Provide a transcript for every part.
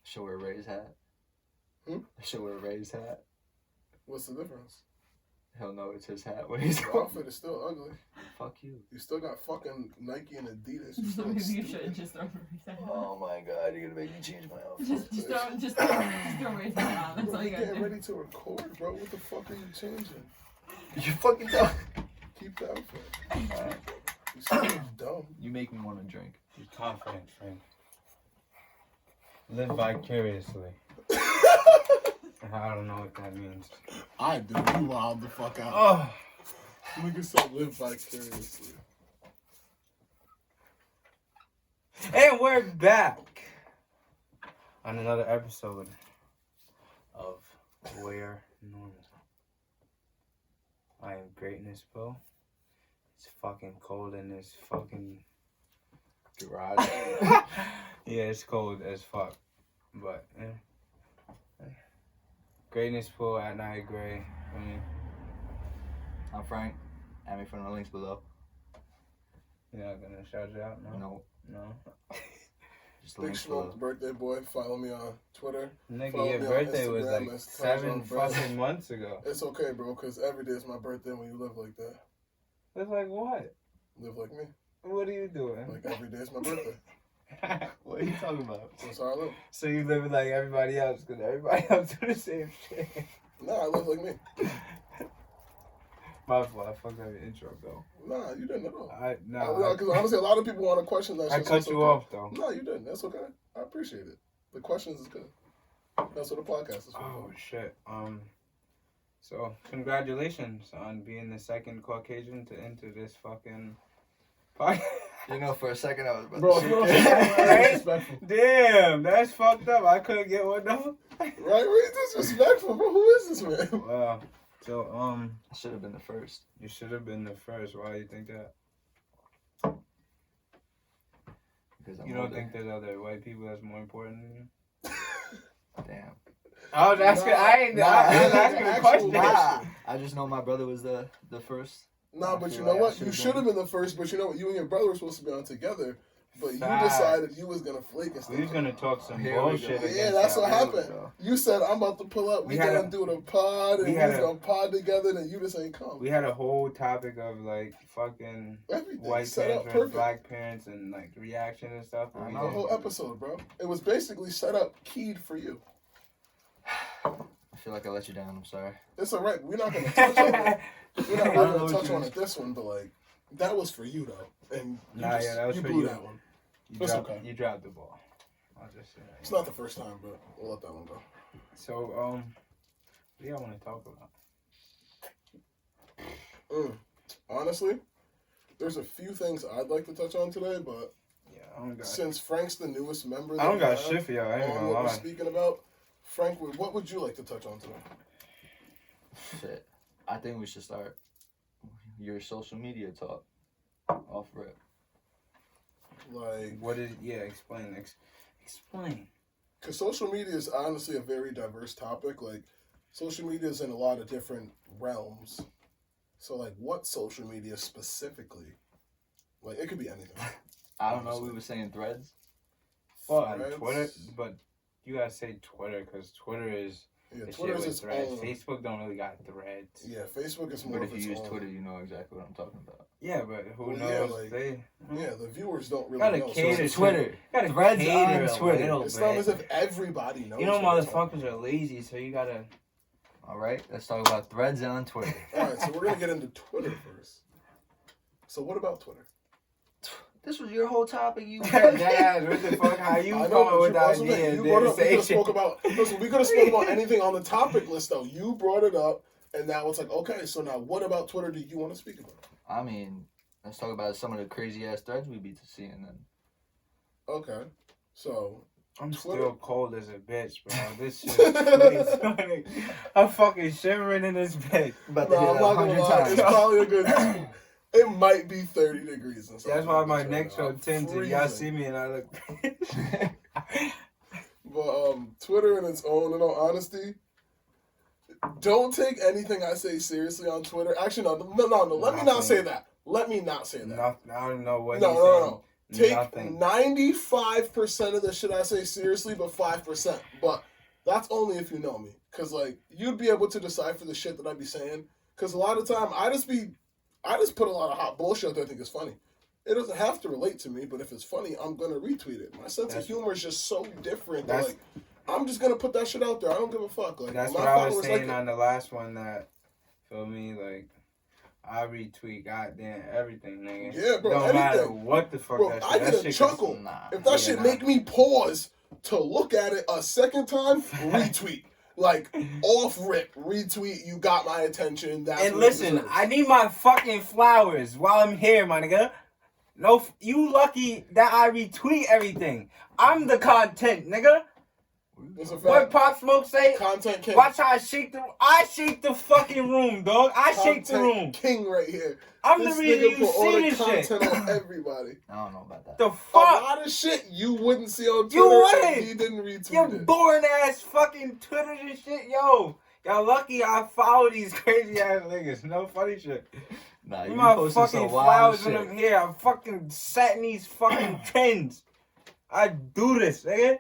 Should wear Ray's hat. Should wear Ray's hat. What's the difference? He'll know it's his hat when he's Your outfit is still ugly. Fuck you. You still got fucking Nike and Adidas. Maybe you should just throw Ray's hat on. Oh my god, you're gonna make me change my outfit. Just throw Ray's hat on. That's all you gotta getting do. ready to record, bro. What the fuck are you changing? You fucking dumb. Keep the outfit. You sound dumb. You make me want to drink. Be confident, Frank. Live vicariously. I don't know what that means. I do. You wild the fuck out. Oh. Niggas said live vicariously. And we're back on another episode of Where Normal. I am Greatness Bo. It's fucking cold in this fucking Garage. yeah, it's cold as fuck. But yeah. Greatness Pool at night gray. I mean, I'm Frank. Add me from the links below. you're not gonna shout it out? No. No. Just the Big links below. Schmuck, birthday boy. Follow me on Twitter. Nigga, Follow your me on birthday was Instagram, like it's 7 Tyrone Brown. fucking months ago. It's okay, bro, because every day is my birthday when you live like that. It's like what? Live like me. What are you doing? Like every day is my birthday. What are you talking about? That's how I live. So you live like everybody else because everybody else do the same shit. Nah, I live like me. My fault. I fucked up your intro though. Nah, you didn't at all. No. Because honestly, a lot of people want to question that I shit. cut so you it's okay. off though. No, you didn't. That's okay. I appreciate it. The questions is good. That's what the podcast is for. Oh shit. So congratulations on being the second Caucasian to enter this fucking podcast. You know, for a second I was about Bro, to you know say what I'm saying? Right? Disrespectful. Damn, that's fucked up. I couldn't get one though. Right? We're disrespectful, bro. Who is this man? Wow. So I should have been the first. you should have been the first. Why do you think that? Because I'm You don't older. think there's other white people that's more important than you? Damn. I was asking. I was asking a Actual question. question. I just know my brother was the first. Nah, I but feel you know like I what? should've You should have been the first, but you know what? You and your brother were supposed to be on together, but you Facts. decided you was gonna flake and stuff. We was gonna talk some Here we bullshit. go. against Yeah, that's y'all. what Here we happened. go. You said, I'm about to pull up. We We had gonna a- do the pod, and we we had was a- gonna pod together, and you just ain't come. We had a whole topic of like fucking Everything white set parents up versus perfect. black parents and like reaction and stuff. but I we know. The didn't. whole episode, bro. It was basically set up, keyed for you. I feel like I let you down. I'm sorry. It's all right. We're not gonna touch on it. We're not I don't really know gonna what touch you on mean. it this one, but like that was for you though, and you Nah, yeah, that was you for blew you. that one. You It's dropped, okay. you dropped the ball. I'll just say that. It's not the first time, but we'll let that one go. So what do y'all want to talk about? Honestly, there's a few things I'd like to touch on today, but Yeah, I don't got. since Frank's the newest member, I don't that got we have shit for y'all. I ain't on gonna what we're lie. speaking about, Frank, what would you like to touch on today? Shit. I think we should start your social media talk off rip. Like, What is? Yeah, explain. Explain. because social media is honestly a very diverse topic. Like, social media is in a lot of different realms. So, like, what social media specifically? Like, it could be anything. I don't know. We were saying threads. Well, on Threads. Twitter, but you gotta say Twitter because Twitter is Yeah, the Twitter shit is with its threads. own. Facebook don't really got threads. Yeah, Facebook is more But of if its you use own. Twitter, you know exactly what I'm talking about. Yeah, but who Well, knows? yeah, like- they Yeah, the viewers don't really Gotta know. So cater it's, to- Twitter. gotta Threads cater on a Twitter. little it's bit. not as if everybody knows. You know, what it's on. motherfuckers are lazy, so you gotta. All right, let's talk about threads on Twitter. All right, so we're gonna get into Twitter first. So what about Twitter? This was your whole topic. You Dad, what the fuck? How you I know, come up but with that's what I'm saying. ideas? You brought it up. We could Then have say spoke shit. about. Listen, we could have spoke about anything on the topic list though. You brought it up, and now it's like, okay, so now what about Twitter do you want to speak about? I mean, let's talk about some of the crazy ass threads we be seeing then. Okay, so I'm Twitter. still cold as a bitch, bro. This shit is crazy. I'm fucking shivering in this bitch. About no, I'm not gonna lie. It's probably a good. It might be 30 degrees. That's why my neck next so tinted. Y'all see me and I look. But Twitter in its own, in all honesty, don't take anything I say seriously on Twitter. Actually, no. Let me not say that. let me not say that. Nothing. I don't know what No, he's no, saying. no. Take Nothing. 95% of the shit I say seriously, but 5%. But that's only if you know me. Because, like, you'd be able to decipher the shit that I be saying. Because a lot of time, I just put a lot of hot bullshit that I think is funny. It doesn't have to relate to me, but if it's funny, I'm going to retweet it. My sense of humor is just so different that, like, I'm just going to put that shit out there. I don't give a fuck. Like, that's my what I was followers saying like on the last one that, feel me, like, I retweet goddamn everything, nigga. Yeah, bro, Don't anything. matter what the fuck Bro, that shit. I get that a shit chuckle. If that shit make me pause to look at it a second time, retweet. Like, off rip, retweet, you got my attention. That's And what listen, it I need my fucking flowers while I'm here, my nigga. No, you lucky that I retweet everything. I'm the content, nigga. It's a fact. What Pop Smoke say? Content king. Watch how I shake the fucking room, dog. I shake the room. King right here. I'm This the reason nigga you put all see the this shit. content on everybody. I don't know about that. The A fuck? lot of shit you wouldn't see on Twitter You if wouldn't. he didn't retweet You it. boring ass fucking Twitter and shit, yo. Y'all lucky I follow these crazy ass niggas. No funny shit. Nah, you My posting fucking some wild flowers when shit. I'm here. I'm fucking setting these fucking trends. I do this, nigga.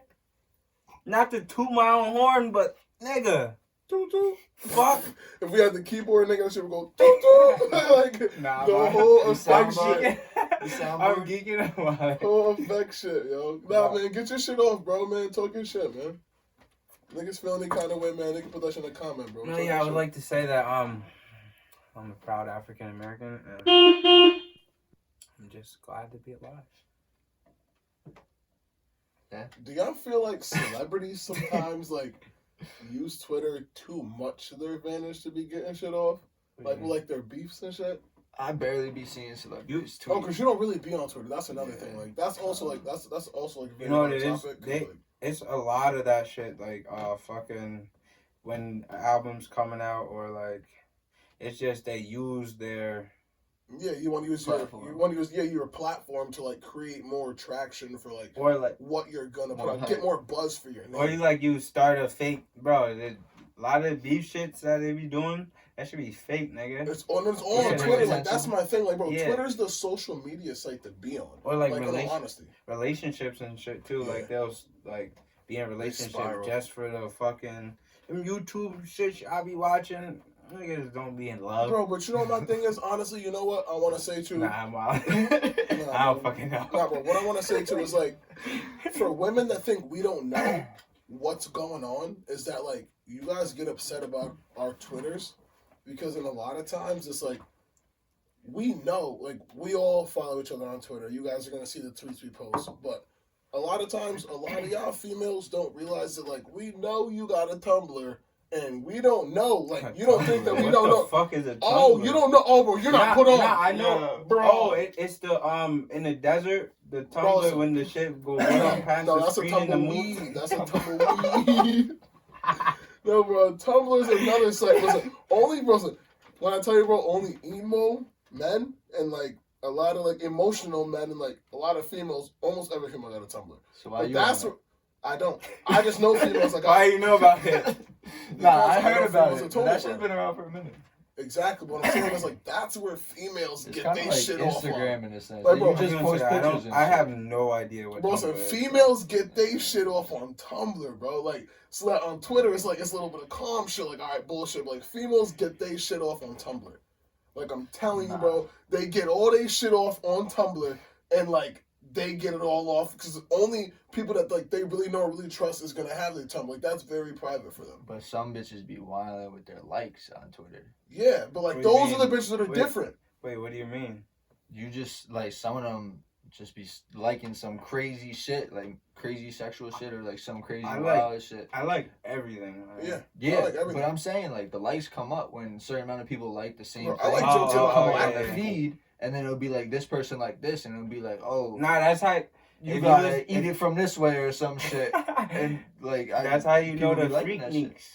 Not to toot my own horn, but nigga. Toot toot. Fuck. If we had the keyboard, nigga, that shit would go toot toot. Like, Nah, the man. whole You effect sound shit. I'm geeking about it. Whole effect shit, yo. Nah, man, get your shit off, bro, man. Talk your shit, man. Niggas feel any kind of way, man. They can put that shit in the comment, bro. No, Talk yeah, I your would shit. like to say that I'm a proud African American. I'm just glad to be alive. Do y'all feel like celebrities sometimes, like, use Twitter too much to their advantage to be getting shit off? Like, with, like, their beefs and shit? I barely be seeing celebrities tweet. Oh, because you don't really be on Twitter. That's another thing. Like, that's also, like, that's also, like, a You very know what hot it is? topic. 'Cause, like, It's a lot of that shit, like, fucking, when albums coming out, or, like, it's just they use their... yeah, you want to use platform. your platform to, like, create more traction for, like, Or, like, what you're gonna More put, hype. get more buzz for your name. or you start a fake... Bro, a lot of beef shits that they be doing, that should be fake, nigga. It's all Yeah, on Twitter. Like, attention. that's my thing. Like, bro, Yeah. Twitter's the social media site to be on. Or, like, in all honesty. relationships and shit, too. Yeah. Like, they'll, like, be in relationships spiral. just for the fucking... Them YouTube shit I be watching, niggas don't be in love. Bro, but you know what my thing is? Honestly, you know what I want to say too? Nah, I'm out. Nah, I don't bro. fucking know. Nah, bro, what I want to say too is, like, for women that think we don't know what's going on, is that, like, you guys get upset about our Twitters because in a lot of times it's like, we know, like, we all follow each other on Twitter. You guys are going to see the tweets we post, but a lot of times, a lot of y'all females don't realize that, like, we know you got a Tumblr, and we don't know, like, you don't think that we What don't the know. fuck is a Tumblr? Oh, you don't know. Oh, bro, you're not put on. Nah, I know. Yeah, bro. Oh, it's the, in the desert, the Tumblr, Bro, when the shit goes right past No, the that's a screen in the tumbleweed. movie. That's a tumbleweed. No, bro, Tumblr is another site. Listen, listen, when I tell you, bro, only emo men and, like, a lot of, like, emotional men and, like, a lot of females, almost every female got a Tumblr. So why But you that's on what I don't. I just know females like Why you know about it? Nah, I Because I heard know about females it. that told That me shit's about been around for a minute. Exactly, but I'm saying is, like, that's where females It's get kind their of like shit off Instagram on. in a sense. Like, Like, bro, you just I post pictures and I shit. have no idea what Bro, Tumblr so is. females get they shit off on Tumblr, bro. Like, so that on Twitter, it's like, it's a little bit of calm shit, like, all right, bullshit. But, like, females get they shit off on Tumblr. Like, I'm telling you, bro, they get all they shit off on Tumblr, and, like, they get it all off, because only people that, like, they really know or really trust is gonna have their Tumblr. Like, that's very private for them. But some bitches be wilding with their likes on Twitter. Yeah, but, like, What do you those are the mean? bitches that are Wait. different. Wait, what do you mean? You just, like, some of them just be liking some crazy shit, like crazy sexual shit or, like, some crazy wild shit. I like everything. Like, Yeah. Yeah, I like everything. but I'm saying, like, the likes come up when a certain amount of people like the same Bro, thing. I like It'll jokes come about up on black the people. feed, and then it'll be like, this person like this, and it'll be like, oh, Nah, that's how... you if gotta listen- eat it from this way or some shit. And, like, that's how you know people the be liking that shit. freakniks.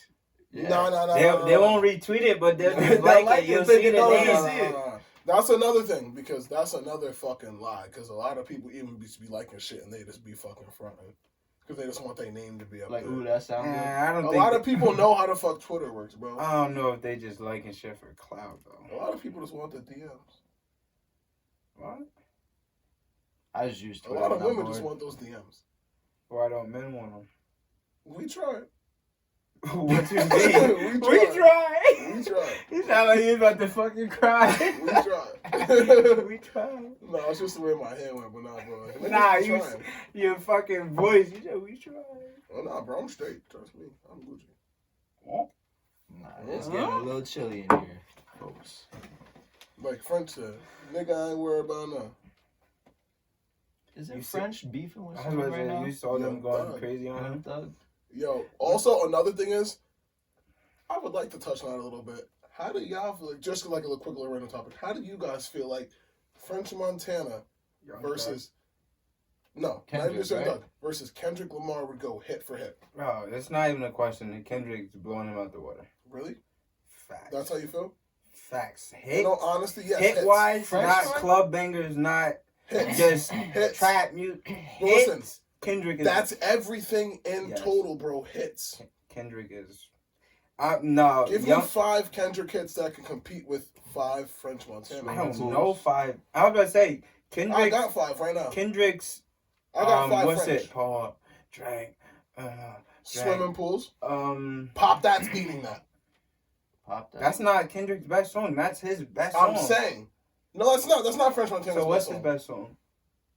Yeah. No. They won't retweet it, but they'll They'll just like like it. it, You'll thinking, see the oh, name. you see it. That's another thing, because that's another fucking lie. Because a lot of people even be liking shit and they just be fucking fronting. Because they just want their name to be up Like, there. ooh, that sound good. I don't A think lot of people know how the fuck Twitter works, bro. I don't know if they just liking shit for clout though. A lot of people just want the DMs. What? I just used A Twitter. lot of when I'm women just bored. want those DMs. Why don't men want them? We tried. What you mean? We We tried. tried. We tried. You sound like you about to fucking cry. We tried. We tried. No, it's just the way my hand went, but nah, bro. Niggas Nah, be you, trying. your fucking voice. You said we tried. Oh, nah, bro, I'm straight. Trust me. I'm Gucci. Nah, it's getting a little chilly in here, folks. Like French said, nigga, I ain't worried about nothing. Is it You see- French beefing with I was someone about to right say, now? you saw them Yo, going dog. crazy on him. Thug? Yo, also another thing is, I would like to touch on it a little bit. How do y'all feel, like, just like a little quick little random topic, how do you guys feel like French Montana versus, no, not even just Young Kendrick, Thug, versus Kendrick Lamar would go hit for hit? Bro, it's not even a question. Kendrick's blowing him out the water. Really? Facts. That's how you feel? Facts. In Hit, all honesty, yes. hit hits. wise, French not song? club bangers, not Hits. just Hits. trap music. But listen, Hits. Kendrick is. that's everything in Yes. total, bro. Hits. Kendrick is. No, Give me young, 5 Kendrick hits that can compete with 5 French Montana. I don't hits. know 5. I was about to say I Kendrick. got 5 right now. Kendrick's. I got 5 What's French. it? Paul, drink. Swimming pools. Um, Pop that's beating that. Pop that. that's not Kendrick's best song. That's his best song. I'm saying. No, that's not. That's not French Montana's So what's best his song. best song?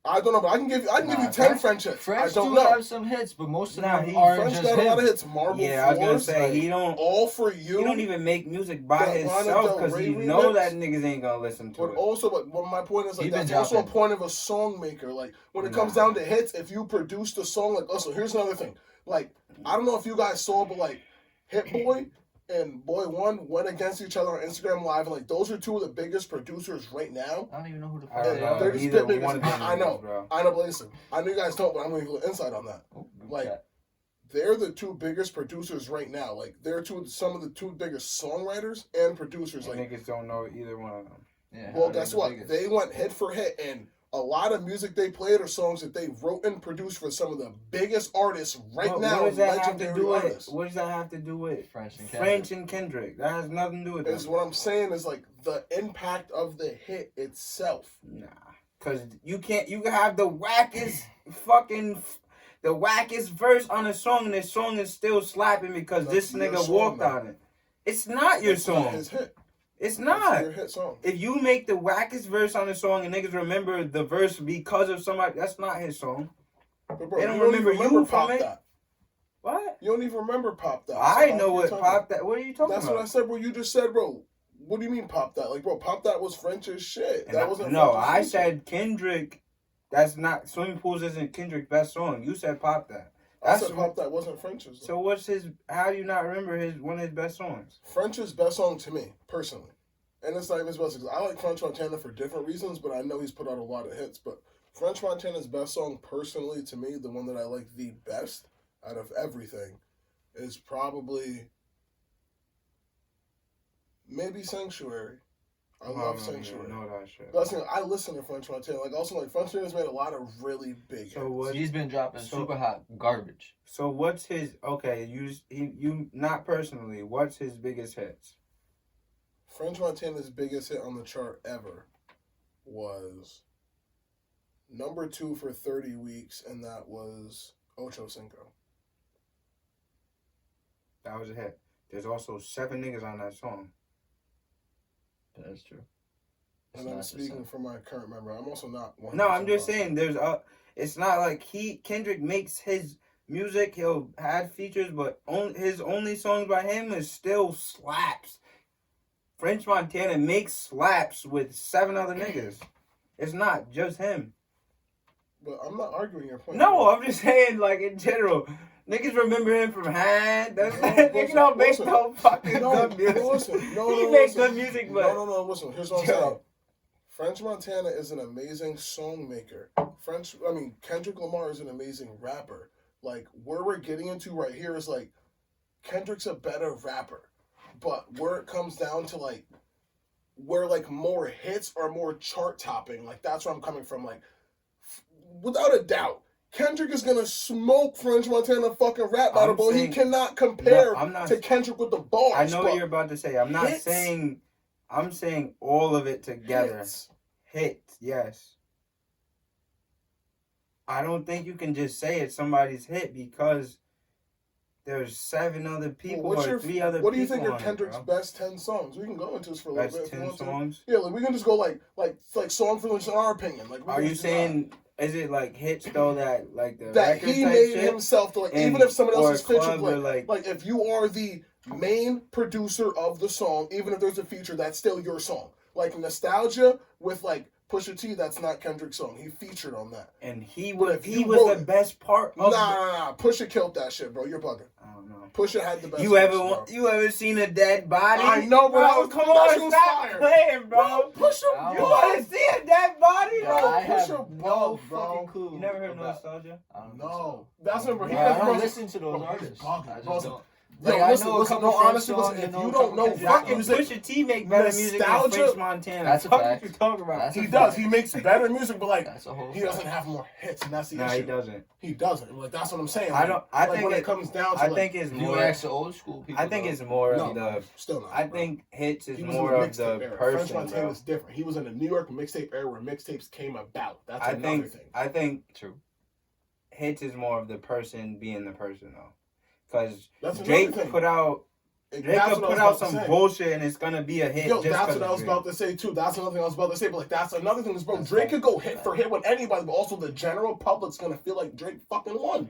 I don't know, but I can give you. I can give you 10 French hits. French I don't do know. have some hits, but most of Nah, them he- are French just got a lot of him. hits. Marble Yeah, I was gonna Floors, say like, he don't. All for You. He don't even make music by The Lana himself Del because Rey he know remix. that niggas ain't gonna listen to But it. also, but my point is, like, He been that's also a dropping. point of a song maker. Like, when it comes Nah. down to hits, if you produce the song, like, also, here's another thing. Like, I don't know if you guys saw, but, like, Hit Boy and Boy One went against each other on Instagram Live. And, like, those are 2 of the biggest producers right now. I don't even know who the fuck I don't they know. are. They're just Either big one of niggas. them I know. niggas, bro. I know, but listen, I know you guys don't, but I'm going to give you insight on that. Oh, good Like, cat. They're the 2 biggest producers right now. Like, they're some of the 2 biggest songwriters and producers. And Like, niggas don't know either one of them. Yeah, well, they're guess the what? biggest. They went hit for hit, and a lot of music they played are songs that they wrote and produced for some of the biggest artists right What- now. What does that have to Legendary do with? artists. What does that have to do with French and French and Kendrick? That has nothing to do with Is that. what I'm saying is like the impact of the hit itself. Nah, cause you can't. You can have the wackest verse on a song, and the song is still slapping because That's this your nigga song, walked though. on it. It's not your It's not song. his hit. It's It's not. your hit song. If you make the wackest verse on a song and niggas remember the verse because of somebody, that's not his song. But bro, They don't you don't remember even you remember from Pop it? That. What? You don't even remember Pop That. So I how know you what talking? pop that. What are you talking That's about? what I said, bro. You just said, bro. What do you mean Pop That? Like, bro, Pop That was French's shit. And That I- wasn't. no, French's I music. said Kendrick. That's not Swimming Pools isn't Kendrick's best song. You said Pop That. I That's said Pop That wasn't French's. So what's his? How do you not remember one of his best songs? French's best song to me, personally. And it's not even his best, because I like French Montana for different reasons, but I know he's put out a lot of hits. But French Montana's best song, personally, to me, the one that I like the best out of everything, is probably maybe Sanctuary. I love Sanctuary. Know that shit. That's the thing, I listen to French Montana. Like, also, like, French Montana's made a lot of really big So hits. what? He's been dropping So- super hot garbage. So what's his? Okay, you not personally. What's his biggest hits? French Montana's biggest hit on the chart ever was number 2 for 30 weeks, and that was Ocho Cinco. That was a hit. There's also 7 niggas on that song. That's true. It's And I'm not just speaking him. from my current memory. I'm also not 100% No, I'm just positive. saying. There's It's not like Kendrick makes his music. He'll add features, but his only songs by him is still slaps. French Montana makes slaps with 7 other niggas. It's not just him. But I'm not arguing your point. No, I'm just saying, like, in general. Niggas remember him from Hand. That's No, niggas don't make listen. no fucking No, good music. listen. He No, makes listen. good music, but No, listen. Here's what I'm Yo. saying. French Montana is an amazing song maker. Kendrick Lamar is an amazing rapper. Like, where we're getting into right here is, like, Kendrick's a better rapper. But where it comes down to, like, where, like, more hits are more chart topping, like, that's where I'm coming from. Like, without a doubt, Kendrick is gonna smoke French Montana fucking rap battle, I'm but he saying- cannot compare No, I'm not- to Kendrick with the bars. I know but what you're about to say. I'm not hits. saying. I'm saying all of it together. hits. hit, yes. I don't think you can just say it's somebody's hit because there's 7 other people or 3 other people. What do you think are on Kendrick's it, bro. best 10 songs? We can go into this for a little Best bit. If you 10 want to. songs? Yeah, like we can just go like song for in our opinion. Like, Are you saying, is it like hits though that like the that record he type made shit? himself to, like, And- even if someone else or is featured, club or, like if you are the main producer of the song, even if there's a feature, that's still your song. Like Nostalgia with like Pusha T, that's not Kendrick's song. He featured on that. And he But was if you was wrote the it- best part of Nah. Pusha killed that shit, bro. You're bugging. I don't know. Pusha had the best. You songs, ever seen a dead body? I know, but bro. that Come shit on, was stop fire. playing, bro. Pusha, You want to see a dead body, Yo, bro? I have Pusha no Ball, bro. fucking clue. You never heard about- Nostalgia? I don't think No, so. that's what he Bro, I has. don't listen to those Bro, he's artists. bugging. I just Bro, don't. Yo, Like, listen, I know a listen, couple no, French honestly, songs, listen, if I know you a don't couple know Kendrick rap Fucking songs. music, Pusha T make better music than Nostalgia- French Montana. That's a What fact. you talking about? That's a he fact. does. He makes better music, but like That's a whole he fact. doesn't have more hits, and that's the No, issue. he doesn't. He doesn't. Like that's what I'm saying. I don't. I like, think when it it comes down to I like, think it's If you more. ask the old school people, I think though, it's more no, of the. still not. I bro. think hits is He was more in of the mixtape era. French person, Montana bro. is different. He was in the New York mixtape era where mixtapes came about. That's I another think. thing. I think true. hits is more of the person being the person though, because That's Drake another thing. put out. Drake That's could what I was put about out to some say. bullshit and it's gonna be a hit. Yo, just that's 'cause what I was Drake. about to say too. That's another thing I was about to say. But like, that's another thing is, bro, That's Drake fact. could go hit for hit with anybody, but also the general public's gonna feel like Drake fucking won.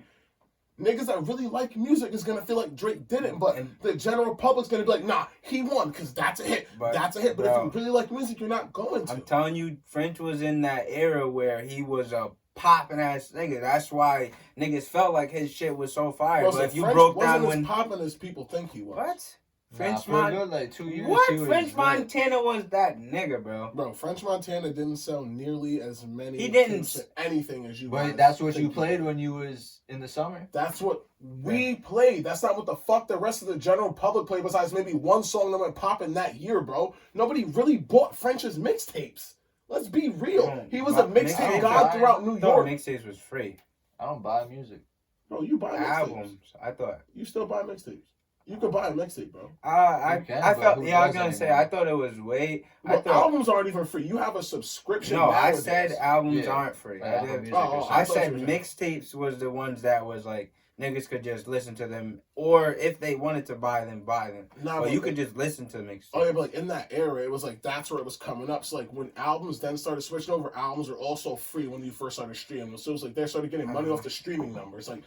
Niggas that really like music is gonna feel like Drake didn't, but And- the general public's gonna be like, nah, he won because that's a hit. But, That's a hit. But bro, if you really like music, you're not going to. I'm telling you, French was in that era where he was a popping ass nigga. That's why niggas felt like his shit was so fire. Bro, but so if you French broke wasn't down as when popping as people think he was. what Nah, French for a Mon good, like 2 years. what he was French lit. Montana was that nigga, bro? Bro, French Montana didn't sell nearly as many He didn't. tapes or anything as you. Wait, guys that's what think you he played did. when you was in the summer? That's what we played. That's not what the fuck the rest of the general public played besides maybe one song that went popping that year, bro. Nobody really bought French's mixtapes. Let's be real. Bro, He was a my mixtape mixtape god guy. throughout New I thought York. mixtapes was free. I don't buy music. Bro, you buy mixtapes. Albums. I thought. You still buy mixtapes. You could buy a mixtape, bro. I You can, I but felt who yeah. I was does gonna say anymore? I thought it was way. I Bro, thought albums aren't even free. You have a subscription. no. I nowadays. said albums Yeah. aren't free. Like, I Apple did. Music Oh, or oh, something. I thought said you were saying- mixtapes was the ones that was like niggas could just listen to them, or if they wanted to buy them, buy them. Nah, Or but you could just listen to mixtapes. Oh yeah, but like in that era, it was like that's where it was coming up. So like when albums then started switching over, albums were also free when you first started streaming. So it was like they started getting money off the streaming numbers. Like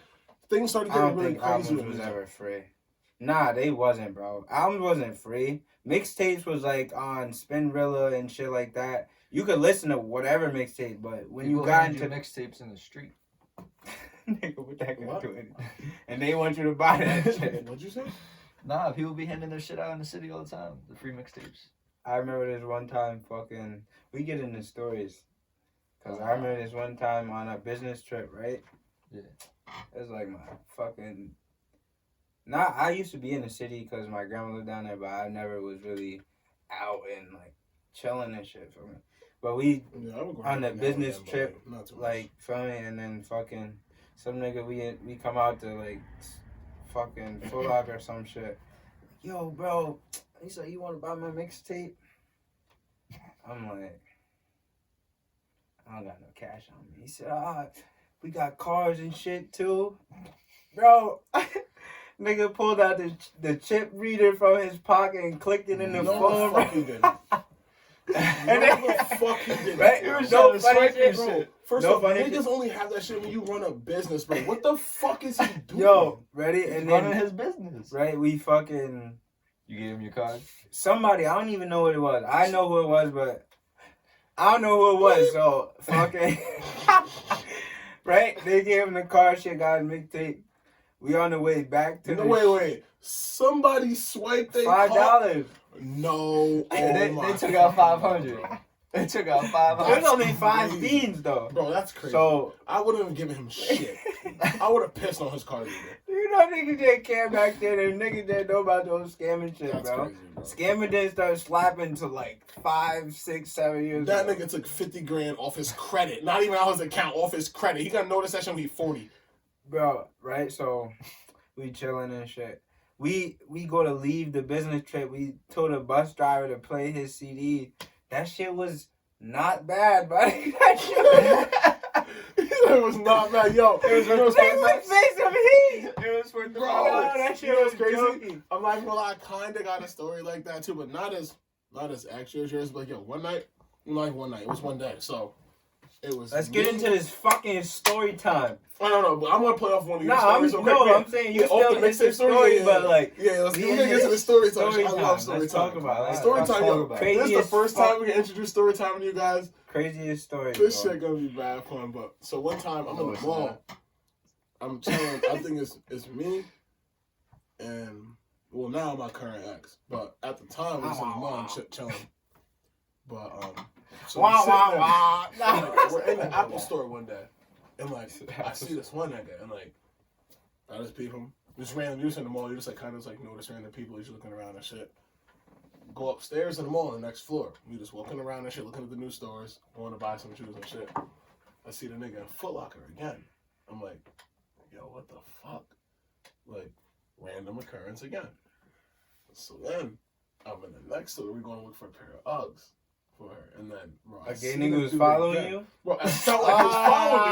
things started I getting don't really think crazy. albums with was music. ever free. Nah, they wasn't, bro. Albums wasn't free. Mixtapes was like on Spinrilla and shit like that. You could listen to whatever mixtape, but when People you got hand into mixtapes in the street. nigga, what that gonna What? do anything? And they want you to buy that shit. What'd you say? Nah, people be handing their shit out in the city all the time. The free mixtapes. I remember this one time fucking we get into stories. Cause I remember this one time on a business trip, right? Yeah. It was like my fucking Nah, I used to be in the city because my grandma lived down there, but I never was really out and like chilling and shit for me. But we Yeah, I would go on the now and business then, but, trip, like, not too much. like feel me, and then fucking some nigga we come out to like fucking Full Lock or some shit. Yo, bro, he said you want to buy my mixtape? I'm like, I don't got no cash on me. He said, we got cars and shit too, bro. Nigga pulled out the chip reader from his pocket and clicked it in the No, phone. the fuck you didn't. And No, then- the fuck you didn't. Right? bro. It was no funny shit. Bro, first No of all, funny niggas shit. only have that shit when you run a business, bro. What the fuck is he doing? Yo, ready? He's And running then, his business. right, we fucking, You gave him your card. somebody, I don't even know what it was. I know who it was, but I don't know who it was, so fucking, right? They gave him the car, shit, got his mixtape. We on the way back to No, the wait. Somebody swiped their $5. No. They Oh my took out fucking 500. God, They took out It 500. was only 5 crazy. beans, though. bro, that's crazy. So, I wouldn't have given him shit. I would have pissed on his card reader. you know niggas didn't care back then, and niggas didn't know about those scamming shit, That's bro. crazy, bro. Scamming didn't start slapping till like 5, 6, 7 years That ago. nigga took 50 grand off his credit. Not even out his account, off his credit. He got notice that shit when he 40. Bro, right? So we chilling and shit. We go to leave the business trip. We told the bus driver to play his CD. That shit was not bad, but It was not bad, yo. it was say some heat. It was worth the Bro, that shit you know was what's crazy? joking. I'm not even gonna lie, I kinda got a story like that too, but not as extra as yours. But like, yo, one night, not even one night, it was one day. So it was. Let's get into this fucking story time. I don't know, but I'm gonna play off one of your No, stories. I'm saying you off still the it's a mixtape story, yeah, but like let's get into the story time. Story I love time. story Let's time. talk about it. Story Let's time, talk yo. about This is the first time we can introduce story time to you guys. Craziest story. This bro. shit gonna be bad fun, but so one time I'm No, in the it's mall. I'm chilling. I think it's me and well now my current ex, but at the time we was in the mall and chilling. But so we're sitting there, like, we're in the Apple store one day, and like I see this one nigga, and like I just peep him. Just random, you just in the mall, you just like kind of like notice random people, you're just looking around and shit. Go upstairs in the mall on the next floor. We just walking around and shit, looking at the new stores, going to buy some shoes and shit. I see the nigga in Foot Locker again. I'm like, yo, what the fuck? Like, random occurrence again. So then, I'm in the next store, we're going to look for a pair of Uggs for her. And then, bro, A gay nigga was following you? Bro, I felt like he was following me.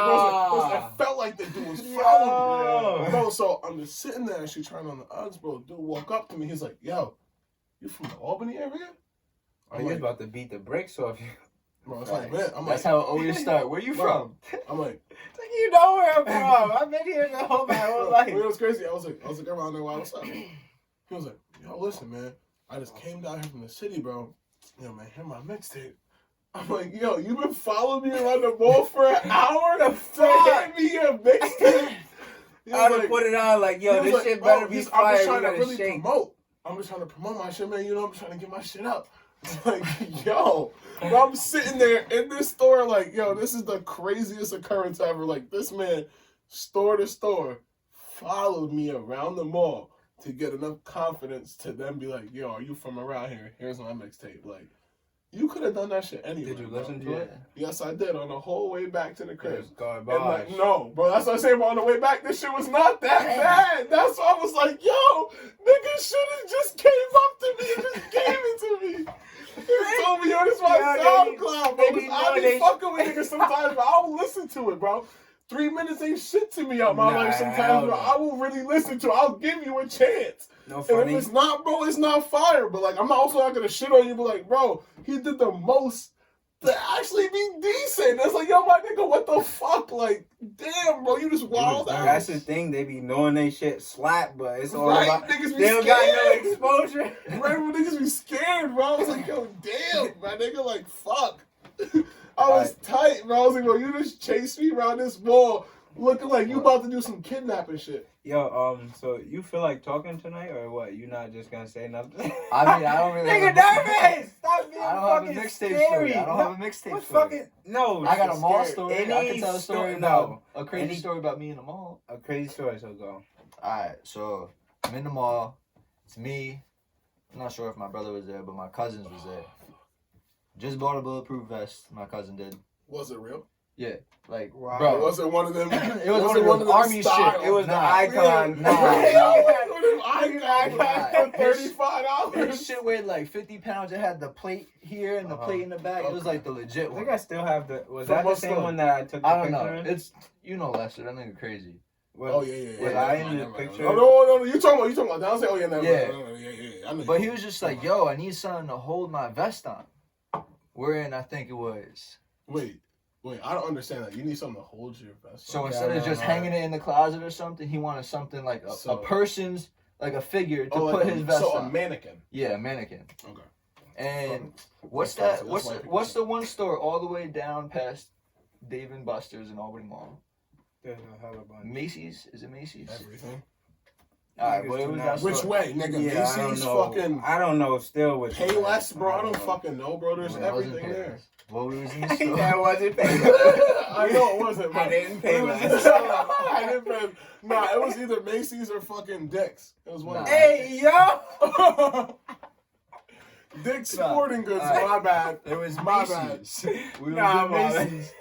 Bro, I felt like the dude was following me. Bro, so I'm just sitting there and she trying on the Uggs, bro. Dude walk up to me. He's like, yo, you from the Albany area? Oh, he was about to beat the brakes off you. Bro, it's like, man. I'm That's like, how it always starts. Where you from? I'm like, You know where I'm from. I've been here my whole life. it was crazy. I was like around there, what's up? He was like, yo, listen, man. I just came down here from the city, bro. Yo, man, hear my mixtape. I'm like, yo, you been following me around the mall for an hour to hand me your mixtape? I would put it on like, yo, this shit better be fire. I'm just trying to really shake. promote. I'm just trying to promote my shit, man. You know, I'm trying to get my shit up. Like, yo, bro, I'm sitting there in this store, like, yo, this is the craziest occurrence ever. Like, this man, store to store, followed me around the mall to get enough confidence to then be like, yo, are you from around here? Here's my mixtape. Like, you could have done that shit anyway. Did you listen to bro. it? Yes, I did. On the whole way back to the crib. And like, Garbage. no, bro, that's what I'm saying. But on the way back, this shit was not that bad. That's why I was like, yo, nigga should have just came up to me and just gave it to me. He told me, yo, this is my SoundCloud, bro. I be fucking with niggas sometimes, but I will listen to it, bro. 3 minutes ain't shit to me out my life sometimes, bro. I will really listen to it. I'll give you a chance. No funny. And if it's not, bro, it's not fire. But like, I'm also not gonna shit on you. But like, bro, he did the most to actually be decent. It's like, yo, my nigga, what the fuck? Like, damn, bro, you just wild out. That's the thing. They be knowing they shit slap, but it's all right? about. Niggas be They don't got no exposure. Right, when niggas be scared, bro. I was like, yo, damn, my nigga, like, fuck. I was tight, bro. I was like, bro, you just chased me around this mall looking like you about to do some kidnapping shit. Yo, so you feel like talking tonight or what? You not just gonna say nothing? I mean, I don't really. Nigga, nervous! Stop being I don't have a fucking mixtape story. scary. I don't have a mixtape What story. fucking no? I got a mall scary. story. Any I can tell a story about a crazy story about me in the mall. A crazy story, so go. Alright, so I'm in the mall. It's me. I'm not sure if my brother was there, but my cousins was there. Just bought a bulletproof vest. My cousin did. Was it real? Yeah, like, Wow. bro. It wasn't one of them. It was one of the army style. shit. It was the Nah. icon. Nah. Icon for $35. This shit weighed like 50 pounds. It had the plate here and the plate in the back. It was like the legit I one. think I still have the. Was From that the what same store? one that I took the I don't picture know. in? It's, you know, Lester. That nigga crazy. Oh yeah. Was I in the picture? No. You talking about? I was saying, oh yeah, no, Yeah. Yeah. I know But you- he was just like, yo, I need something to hold my vest on. Wherein I think it was. Wait, I don't understand that. You need something to hold your vest. So on. instead of just hanging it in the closet or something, he wanted something like a person's, like a figure to put his vest so on. a mannequin. Yeah, a mannequin. Okay. And what's That's that? why people What's say- the one store all the way down past Dave and Buster's in Albany Mall? There's a hell of a bunch. Macy's? Is it Macy's? Everything. Alright, well, it was that Which store. way, nigga? Yeah, I don't Macy's know. fucking I don't know. Still with pay less, bro. I don't fucking know, bro. There's Well, it wasn't everything there. Payless. Well, we was in the store. That wasn't paid. I know it wasn't. Bro. I didn't pay It was- less. I didn't pay. Nah, it was either Macy's or fucking Dick's. It was one. Nah. Of Hey yo! Dick's Sporting Goods. My bad. It was My Macy's. We Nah, was man. in Macy's.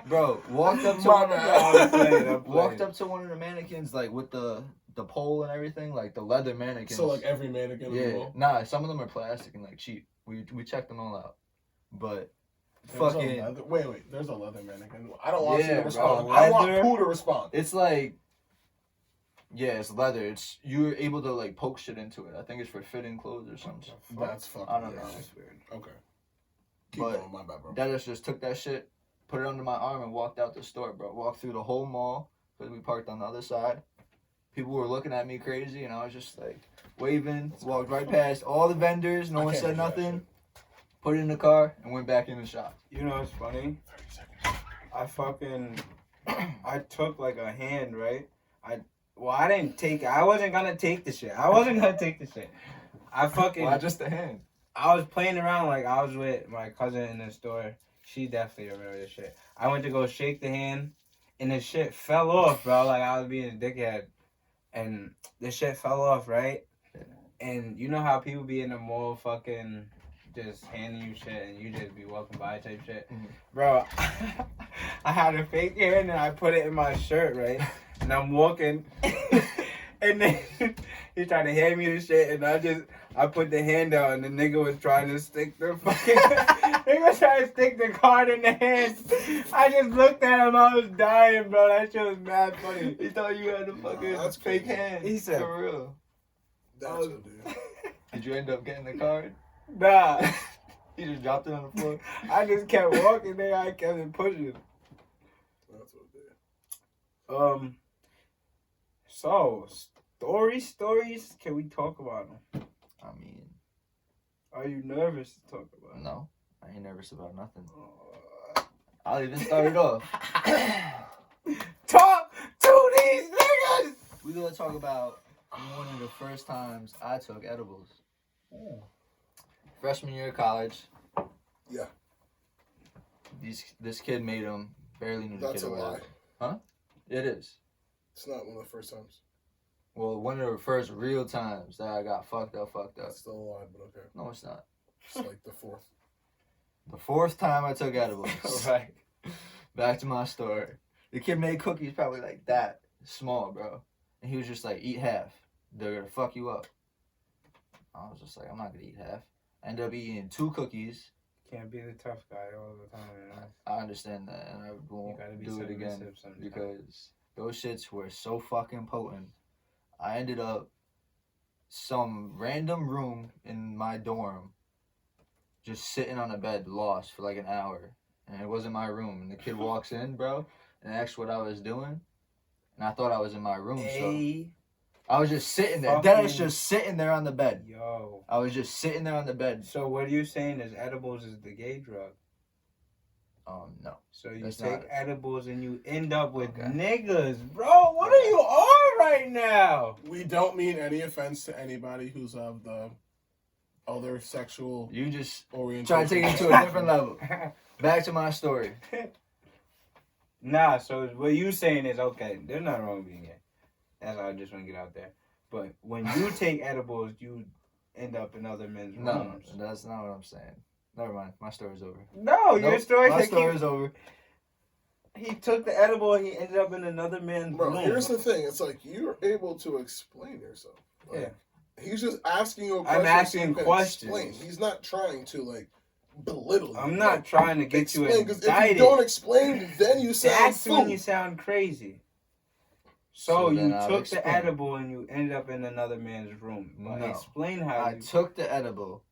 Bro, walked up to My one bad. I'm playing. walked up to one of the mannequins like with the pole and everything, like the leather mannequins. So like every mannequin. in the yeah, world? nah, some of them are plastic and like cheap. We checked them all out, but fucking. Wait. There's a leather mannequin. I don't want you Yeah, to respond. bro, I want leather? Pooh to respond. It's like, yeah, it's leather. It's you're able to like poke shit into it. I think it's for fitting clothes or something. That's fucking. I don't weird. know. That's weird. Okay. Keep But going. My bad, bro. Dennis just took that shit, put it under my arm, and walked out the store, bro. Walked through the whole mall because we parked on the other side. People were looking at me crazy, and I was just like waving. Walked right past all the vendors. No I one can't said do that nothing. shit. Put it in the car and went back in the shop. You know what's funny? I took like a hand, right? I wasn't gonna take the shit. Why just a hand? I was playing around, like I was with my cousin in the store. She definitely remember this shit. I went to go shake the hand, and the shit fell off, bro. Like I was being a dickhead, and the shit fell off, right? And you know how people be in the mall, fucking just handing you shit, and you just be walking by type shit, bro. I had a fake hand, and I put it in my shirt, right? And I'm walking, and then he tried to hand me the shit, and I put the hand out, and the nigga was trying to stick the fucking nigga was trying to stick the card in the hand. I just looked at him, I was dying, bro. That shit was mad funny. He thought you had a fucking that's fake crazy. hand. He said- for real. That's what, dude. Did you end up getting the card? Nah, You just dropped it on the floor. I just kept walking there. I kept it pushing. That's what, dude. So stories. Can we talk about them? I mean, Are you nervous to talk about them? no, I ain't nervous about nothing. Uh, I'll even start it off. Talk to these niggas. We're gonna talk about one of the first times I took edibles. Freshman year of college. Yeah. This kid made them. Barely knew the That's kid a or lie. whatever. Huh? It is. It's not one of the first times. Well, one of the first real times that I got fucked up. That's still a lie, but okay. No, it's not. It's like the fourth. The fourth time I took edibles. Right. Back to my story. The kid made cookies probably like that small, bro. And he was just like, eat half. They're gonna fuck you up. I was just like, I'm not gonna eat half. I ended up eating 2 cookies. Can't be the tough guy all the time, you know? I understand that, and I won't gotta be do it again submissive sometimes. because those shits were so fucking potent. I ended up some random room in my dorm, just sitting on a bed, lost for like an hour, and it wasn't my room. And the kid walks in, bro, and asks what I was doing, and I thought I was in my room, so I was just sitting there. Dennis fucking- just sitting there on the bed. Yo. I was just sitting there on the bed. So what you're saying is edibles is the gay drug. No. So you That's take not- edibles and you end up with Okay. niggas. Bro, what are you on right now? We don't mean any offense to anybody who's of the other sexual You just orientation. try to take it to a different level. Back to my story. Nah, so what you saying is, okay, there's nothing wrong with being gay. That's all I just want to get out there. But when you take edibles, you end up in other men's No, rooms. that's not what I'm saying. Never mind. My story's over. No, your Nope, story My said story's over. he took the edible and he ended up in another man's Bro, room. here's the thing. It's like you're able to explain yourself. Like, He's just asking you a question. I'm asking you can questions. Explain. He's not trying to like belittle you. I'm not trying to get you explain, because if you indicted. don't explain, then you sound That's when fool. you sound crazy. So then you I'll took the explain. edible and you ended up in another man's room. But No. explain how I you... took the edible.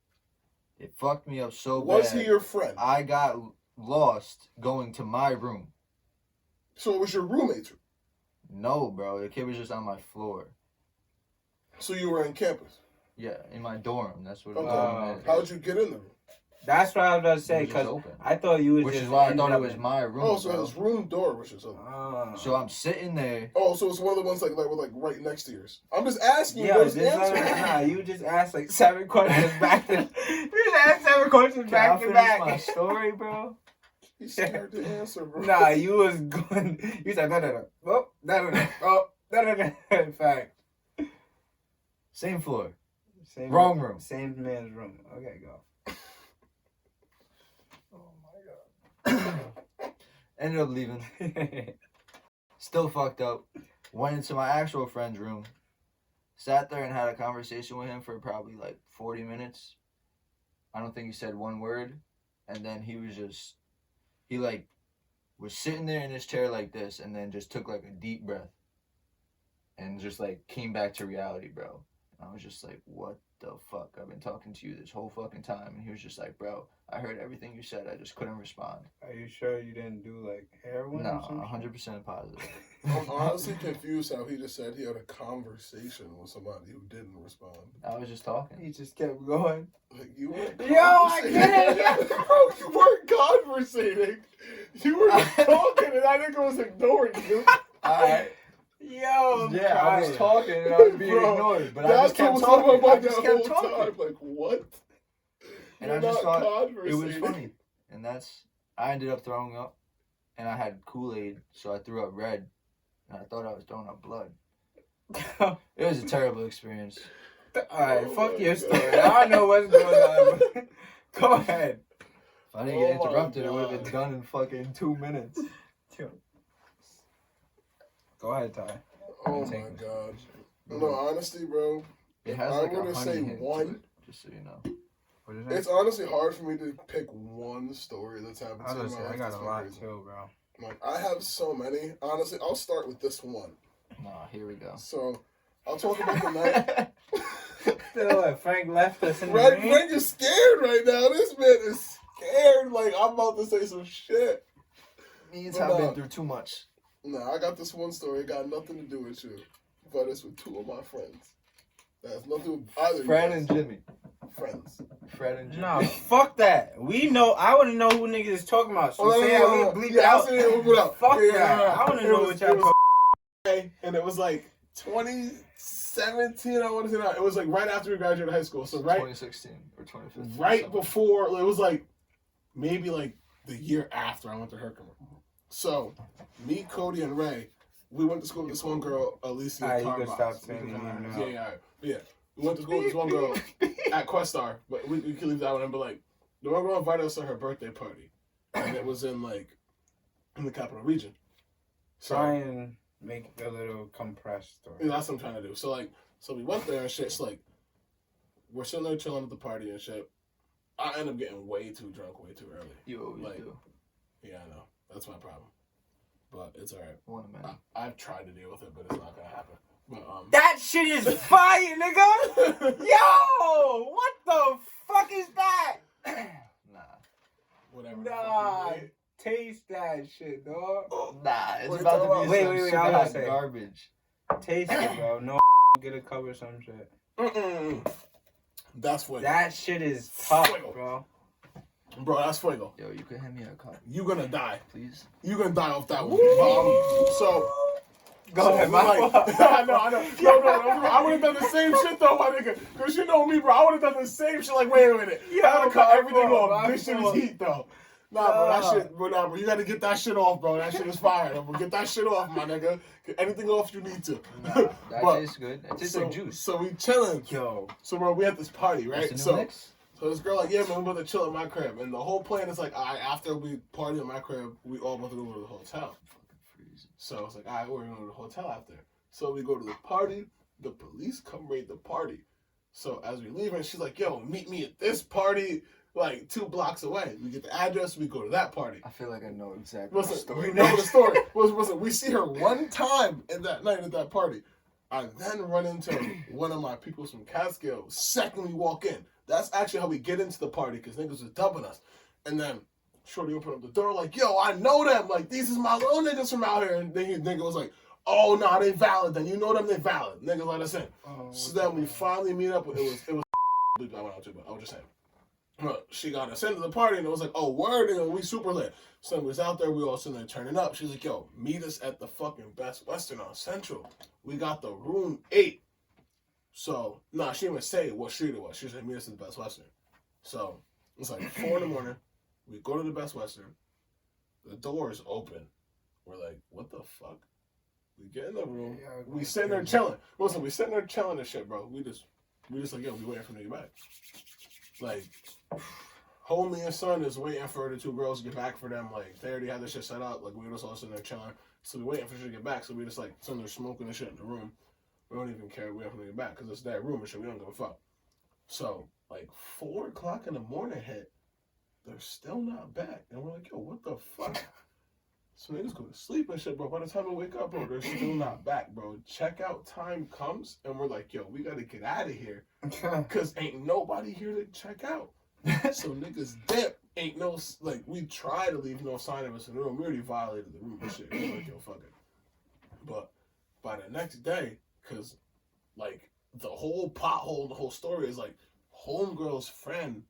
It fucked me up so Was bad. he your friend? I got lost going to my room. So it was your roommate's room. No, bro. The kid was just on my floor. So you were in campus. Yeah, in my dorm. That's what it Okay. was. How'd you get in the room? That's what I was about to It say, was just because open. I thought you was Which just... is why I ended thought it up was in- my room. Oh, so bro. his room door was just open. Ah. So I'm sitting there. Oh, so it's one of the ones like were like right next to yours. I'm just asking you. Yeah, What just is the answer? nah, you just asked like 7 questions back to... You just asked 7 questions Can I back to finish back. my story, bro? He's scared to answer, bro. Nah, you was going... You said, no. Oh, no. Oh, no. In fact. Same floor. Same Wrong room. Same man's room. Okay, go. Ended up leaving. Still fucked up. Went into my actual friend's room. Sat there and had a conversation with him for probably like 40 minutes. I don't think he said one word. And then he was just he like was sitting there in his chair like this, and then just took like a deep breath, and just like came back to reality, bro. And I was just like, what the fuck? I've been talking to you this whole fucking time, and he was just like, bro, I heard everything you said. I just couldn't respond. Are you sure you didn't do like heroin? No, or some shit? 100% positive. I'm honestly confused how he just said he had a conversation with somebody who didn't respond. I was just talking. He just kept going. Like, you weren't Yo, I get it. Bro, you weren't conversating. You were talking and that nigga was ignoring you. Alright. Yo, I'm Yeah, I was crying. talking and I was being Bro, ignored, but I that's just kept what was talking. on my I mind just the kept whole talking. time. Like, what? And You're I just not thought it was conversating. funny. And I ended up throwing up, and I had Kool-Aid, so I threw up red, and I thought I was throwing up blood. It was a terrible experience. Alright, Oh fuck my your God. story. I don't know what's going on. But go ahead. If I didn't get Oh my interrupted, it would have been God. done in fucking 2 minutes. Go ahead, Ty. Oh Take my it. god. No, honestly, bro, It has I like were a to honey say hint to one. it, just so you know. What is it? it's honestly hard for me to pick one story that's happened I to me in was my gonna say, I life got that's a been lot crazy. too, bro. Like, I have so many. Honestly, I'll start with this one. Nah, here we go. So, I'll talk about the night. Still, what, Frank left us in the Frank rain? is scared right now. This man is scared. Like, I'm about to say some shit. Means But I've been nah. through too much. Nah, I got this one story. It got nothing to do with you. But it's with two of my friends. That has nothing to do with either Fred of you and guys. Jimmy. Friends. Fred and Jimmy. No, fuck that. We know. I want to know who niggas is talking about. So Oh, say no. we bleep Yeah, out. I'll say it, we'll out. Fuck Yeah, that. I want to It know was- what y'all it was- talking. And it was like 2017, I want to say that. It was like right after we graduated high school. So right 2016 or 2015. right something. before, it was like maybe like the year after I went to Herkimer. So me, Cody, and Ray, we went to school with this one girl, Alicia Alright, you can Carbox. stop saying your name now. Yeah, alright. Yeah. We went to school with this one girl at Questar, but we can leave that one. But like, the one girl invited us to her birthday party, and it was in the capital region. So Try and make it a little compressed story. yeah, that's what I'm trying to do. So we went there and shit. It's like we're sitting there chilling at the party and shit. I end up getting way too drunk way too early. You always Like, do. Yeah, I know. That's my problem. But it's alright. One a minute. I've tried to deal with it, but it's not gonna happen. But That shit is fire, nigga! Yo! What the fuck is that? Nah. whatever. Nah. Fucking Taste that shit, dog. Nah, it's Wait, about talk to be about- wait, some wait, super I was hot gonna say. garbage. Taste it, bro. No get a cover some shit. Mm-mm. That's fuego. That shit is tough, Fuego. bro. Bro, that's fuego. Yo, you can hand me a cup, You gonna die. please? You gonna die off that one. So Go ahead, my like, fault. I know. No, I would have done the same shit though, my nigga. Cause you know me, bro. I would have done the same shit. Like, wait a minute. Yo, I gotta cut my everything fault, off. my This shit is fault. heat though. Nah, bro, that Nah. shit, bro, you gotta get that shit off, bro. That shit is fire. Bro. Get that shit off, my nigga. Get anything off you need to. Nah, that But- tastes good. That tastes so, like juice. So we chilling. Yo. So bro, we at this party, right? That's the new mix? So this girl like, yeah, man, we're about to chill at my crib. And the whole plan is like, all right, after we party at my crib, we all about to go to the hotel. Freezing. So it's like, all right, we're going to the hotel after. So we go to the party. The police come raid the party. So as we leaving, she's like, yo, meet me at this party like 2 blocks away. We get the address. We go to that party. I feel like I know exactly the Listen, story. you know the story. Listen, we see her one time in that night at that party. I then run into one of my people from Catskill. Second we walk in. That's actually how we get into the party because niggas was dubbing us. And then Shorty opened up the door like, yo, I know them. Like, these is my little niggas from out here. And then nigga was like, oh, nah, they valid then. You know them, they valid. Nigga let us in. So then we finally meet up. It was I went out too, but I was just saying. She got us into the party and it was like, oh, word, and we super lit. So we was out there, we all sitting there turning up. She's like, yo, meet us at the fucking Best Western on Central. We got the room 8. So, nah, she didn't even say what street it was. She said, meet us at the Best Western. So, it's like 4 in the morning. We go to the Best Western. The door is open. We're like, what the fuck? We get in the room. Yeah, We sitting there chilling. Listen, we sitting there chilling and shit, bro. We just like, yo, we waiting for them to get back. Like, homie and son is waiting for the 2 girls to get back for them. Like, they already had this shit set up. Like, we were just all sitting there chilling. So we waiting for shit to get back. So we just like sitting there smoking and shit in the room. We don't even care. We have to get back because it's that room and shit. We don't give a fuck. So like 4 o'clock in the morning hit, they're still not back. And we're like, yo, what the fuck? So niggas go to sleep and shit, bro. By the time we wake up, bro, they're still not back, bro. Checkout time comes, and we're like, yo, we gotta get out of here. Because ain't nobody here to check out. So niggas dip. Ain't no, like, we try to leave no sign of us in the room. We already violated the rule and shit. We're like, yo, fuck it. But by the next day, because, like, the whole pothole, the whole story is, like, homegirl's friend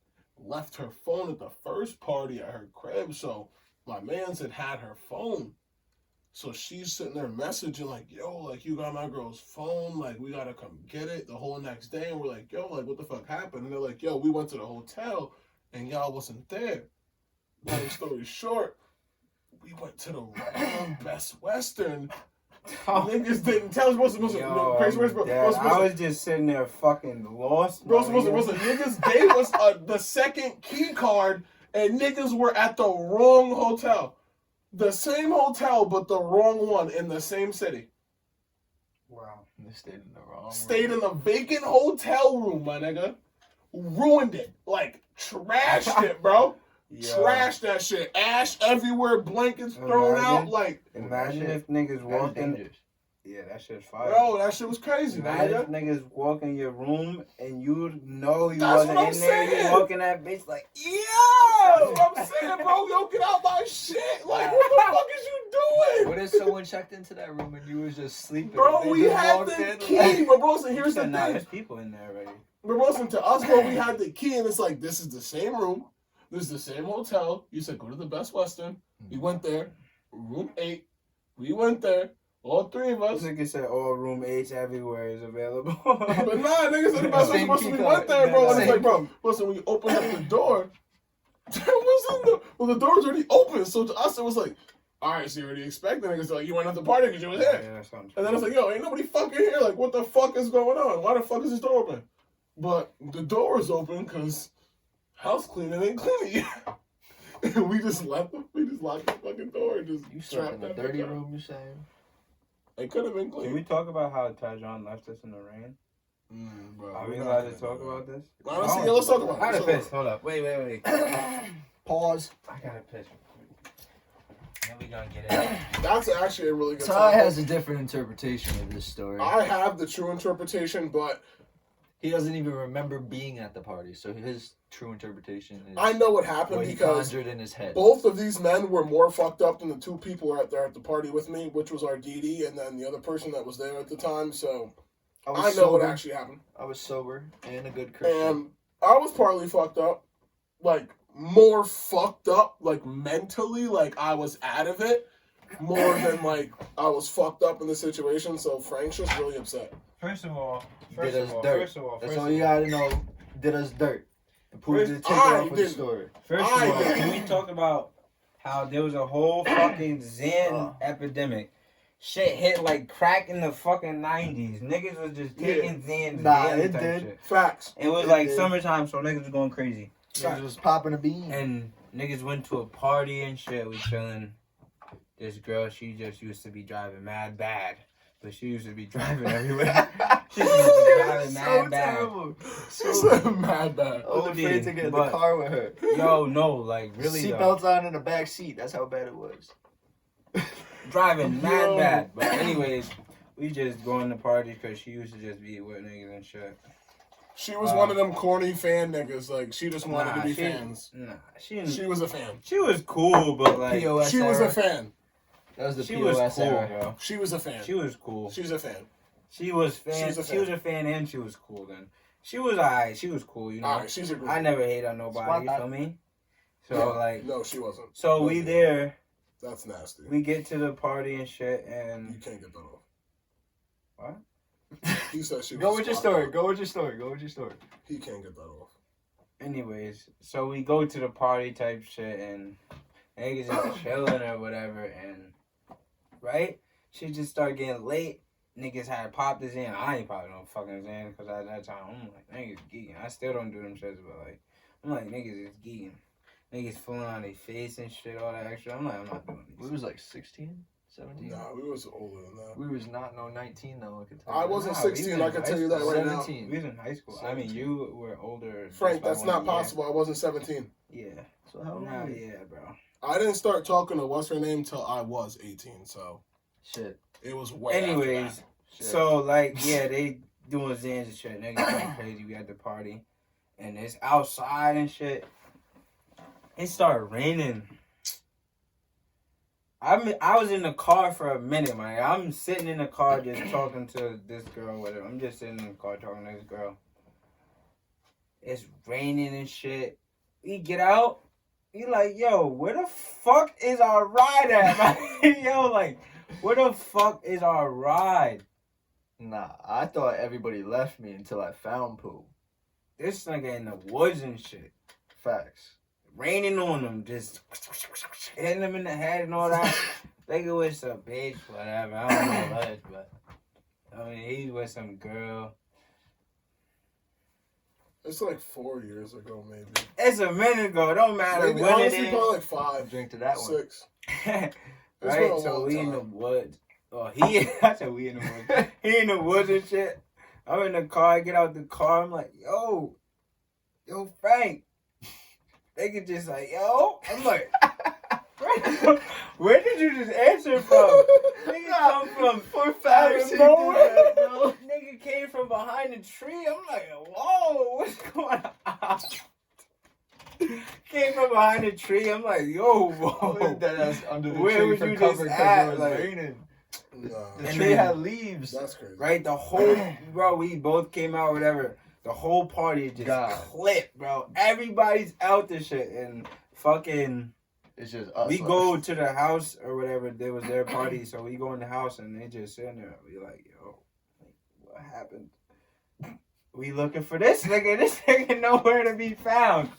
left her phone at the first party at her crib, so my man's had her phone. So she's sitting there messaging, like, yo, like, you got my girl's phone, like, we gotta come get it the whole next day. And we're like, yo, like, what the fuck happened? And they're like, yo, we went to the hotel, and y'all wasn't there. Long story short, we went to the wrong Best Western. Niggas didn't tell us. Yo, Crazy words, bro. I was just sitting there fucking lost. Niggas gave us the second key card, and niggas were at the wrong hotel. The same hotel, but the wrong one in the same city. Wow. They stayed in the wrong Stayed room. in a vacant hotel room, my nigga. Ruined it. Like, trashed it, bro. Yo. Trashed that shit. Ash everywhere, blankets thrown out. Like, Imagine if niggas That's walking. dangerous. Yeah, that shit's fire. bro, that shit was crazy, Imagine if man. niggas walk in your room and you know you That's wasn't what I'm in there. saying. You walk in that bitch like, yo! That's what I'm saying, bro. Yo, get out my shit. Like, what the fuck is you doing? What if someone checked into that room and you was just sleeping? Bro, They we just had walked the in, key. But bro, so here's the Nah, thing. there's people in there already. But listen, to us, bro, we had the key, and it's like, this is the same room. This is the same hotel. You said, go to the Best Western. We went there. Room 8. We went there. All three of us. This nigga said all room H everywhere is available. But nah, niggas said the Best Same Western. key We card. went there, bro. And it's Same like, bro, listen, when you open up the door, there wasn't the door was already open. So to us, it was like, all right, so you already expecting niggas. Like, you went at the party because you was here. Yeah, that's something. And then I was like, yo, ain't nobody fucking here. Like, what the fuck is going on? Why the fuck is this door open? But the door is open because house cleaning ain't cleaning yet. And we just locked the fucking door and just You slept in trapped the that dirty bitch out. room, you saying? It could have been Can we clean. talk about how Tajon left us in the rain? Bro, Are we're we not allowed gonna to talk do that. about this? Honestly, yeah, let's talk about it. I gotta Let's talk piss. Hold up. Wait. Pause. I gotta piss. Then we gonna get it. That's actually a really good Ty topic. has a different interpretation of this story. I have the true interpretation, but He doesn't even remember being at the party, so his true interpretation is I know what happened what he because conjured in his head. both of these men were more fucked up than the two people who were out there at the party with me, which was our DD and then the other person that was there at the time. So I was know what sober. actually happened. I was sober and a good Christian. And I was partly fucked up, like more fucked up, like mentally, like I was out of it more than like I was fucked up in the situation. So Frank's just really upset. First of all, Did us dirt. That's all you gotta know. Did us dirt. And proved First, the taker I off with the didn't. story. First of I all, did. can we talk about how there was a whole fucking Zen epidemic? Shit hit like crack in the fucking 90s. Niggas was just taking Zans Nah, daily it type did. shit. Facts. It was It like did. summertime, so niggas was going crazy. Niggas was popping a bean. And niggas went to a party and shit. We chilling. This girl, she just used to be driving mad bad. But she used to be driving everywhere. She used to be driving mad so bad. terrible. She's mad bad. I was OD, afraid to get in the but- car with her. Yo, no, like really though. Seatbelts on in the back seat. That's how bad it was. Driving mad Yo. bad. But anyways, we just going to parties because she used to just be with niggas and shit. She was one of them corny fan niggas. Like she just wanted to be she, fans. Nah, She was a fan. she was cool, but like POS She was era. a fan. That was the she POS was cool, era. bro. She was a fan. She was cool. She's a fan. She was fan. She's a She was fan. a fan and she was cool then. She was alright. She was cool, you know. Alright, she's a group. I never hate on nobody. You feel me? So like, no, she wasn't. so we there. That's nasty. We get to the party and shit, You and can't get that off. What? He said she was. Go with your spot story. on. Go with your story. Go with your story. He can't get that off. anyways, so we go to the party type shit, and niggas just chilling or whatever, and right, she just started getting late. Niggas had popped this in. I ain't popped no fucking in because at that time I'm like niggas geeking. I still don't do them shits, but like I'm like niggas is geeking. Niggas falling on their face and shit, all that extra. I'm like I'm not doing We these. was like 16, 17? Nah, we was older than that. We was not no 19 though. I could tell I you that. wasn't Nah, we 16. was I in can high tell you that school. right now. 17. We was in high school. I mean, you were older. Frank, just by that's 1 not year. possible. I wasn't 17. Yeah. So how old Nah, were you? yeah, bro. I didn't start talking to what's her name till I was 18. So Shit. it was way. Anyways, after Shit. so like, yeah, they doing Zans and shit. Niggas going crazy. We at the party, and it's outside and shit. It started raining. I was in the car for a minute, man. I'm sitting in the car just talking to this girl, whatever. I'm just sitting in the car talking to this girl. It's raining and shit. We get out. We like, yo, where the fuck is our ride at, man? Yo, like, where the fuck is our ride? Nah, I thought everybody left me until I found Pooh. This nigga in the woods and shit. Facts. Raining on them, just hitting them in the head and all that. Nigga with some bitch, whatever. I don't know what it was, but I mean, he's with some girl. It's like 4 years ago, maybe. It's a minute ago. It don't matter Maybe, when honestly, it probably is. like 5, Drink to that one. 6. It's been Right? a So long we in the time. woods. Oh, I said we in the woods. He in the woods and shit. I'm in the car. I get out the car. I'm like, yo, Frank. They could just like, yo. I'm like, where did you just answer from? Nigga come from For facts, he did nowhere. that, bro. Nigga came from behind the tree. I'm like, whoa, what's going on? Came from behind the tree. I'm like, yo, whoa. That ass under the Where tree would for you cover just because at, it was like- raining. Nah, The And tree then- had leaves. that's crazy. Right, the whole bro, we both came out, whatever. The whole party is just God. clipped, bro. Everybody's out this shit and fucking. It's just us. We left. go to the house or whatever. There was their party, so we go in the house and they just sitting there. We like, yo, what happened? We looking for this nigga. This nigga nowhere to be found,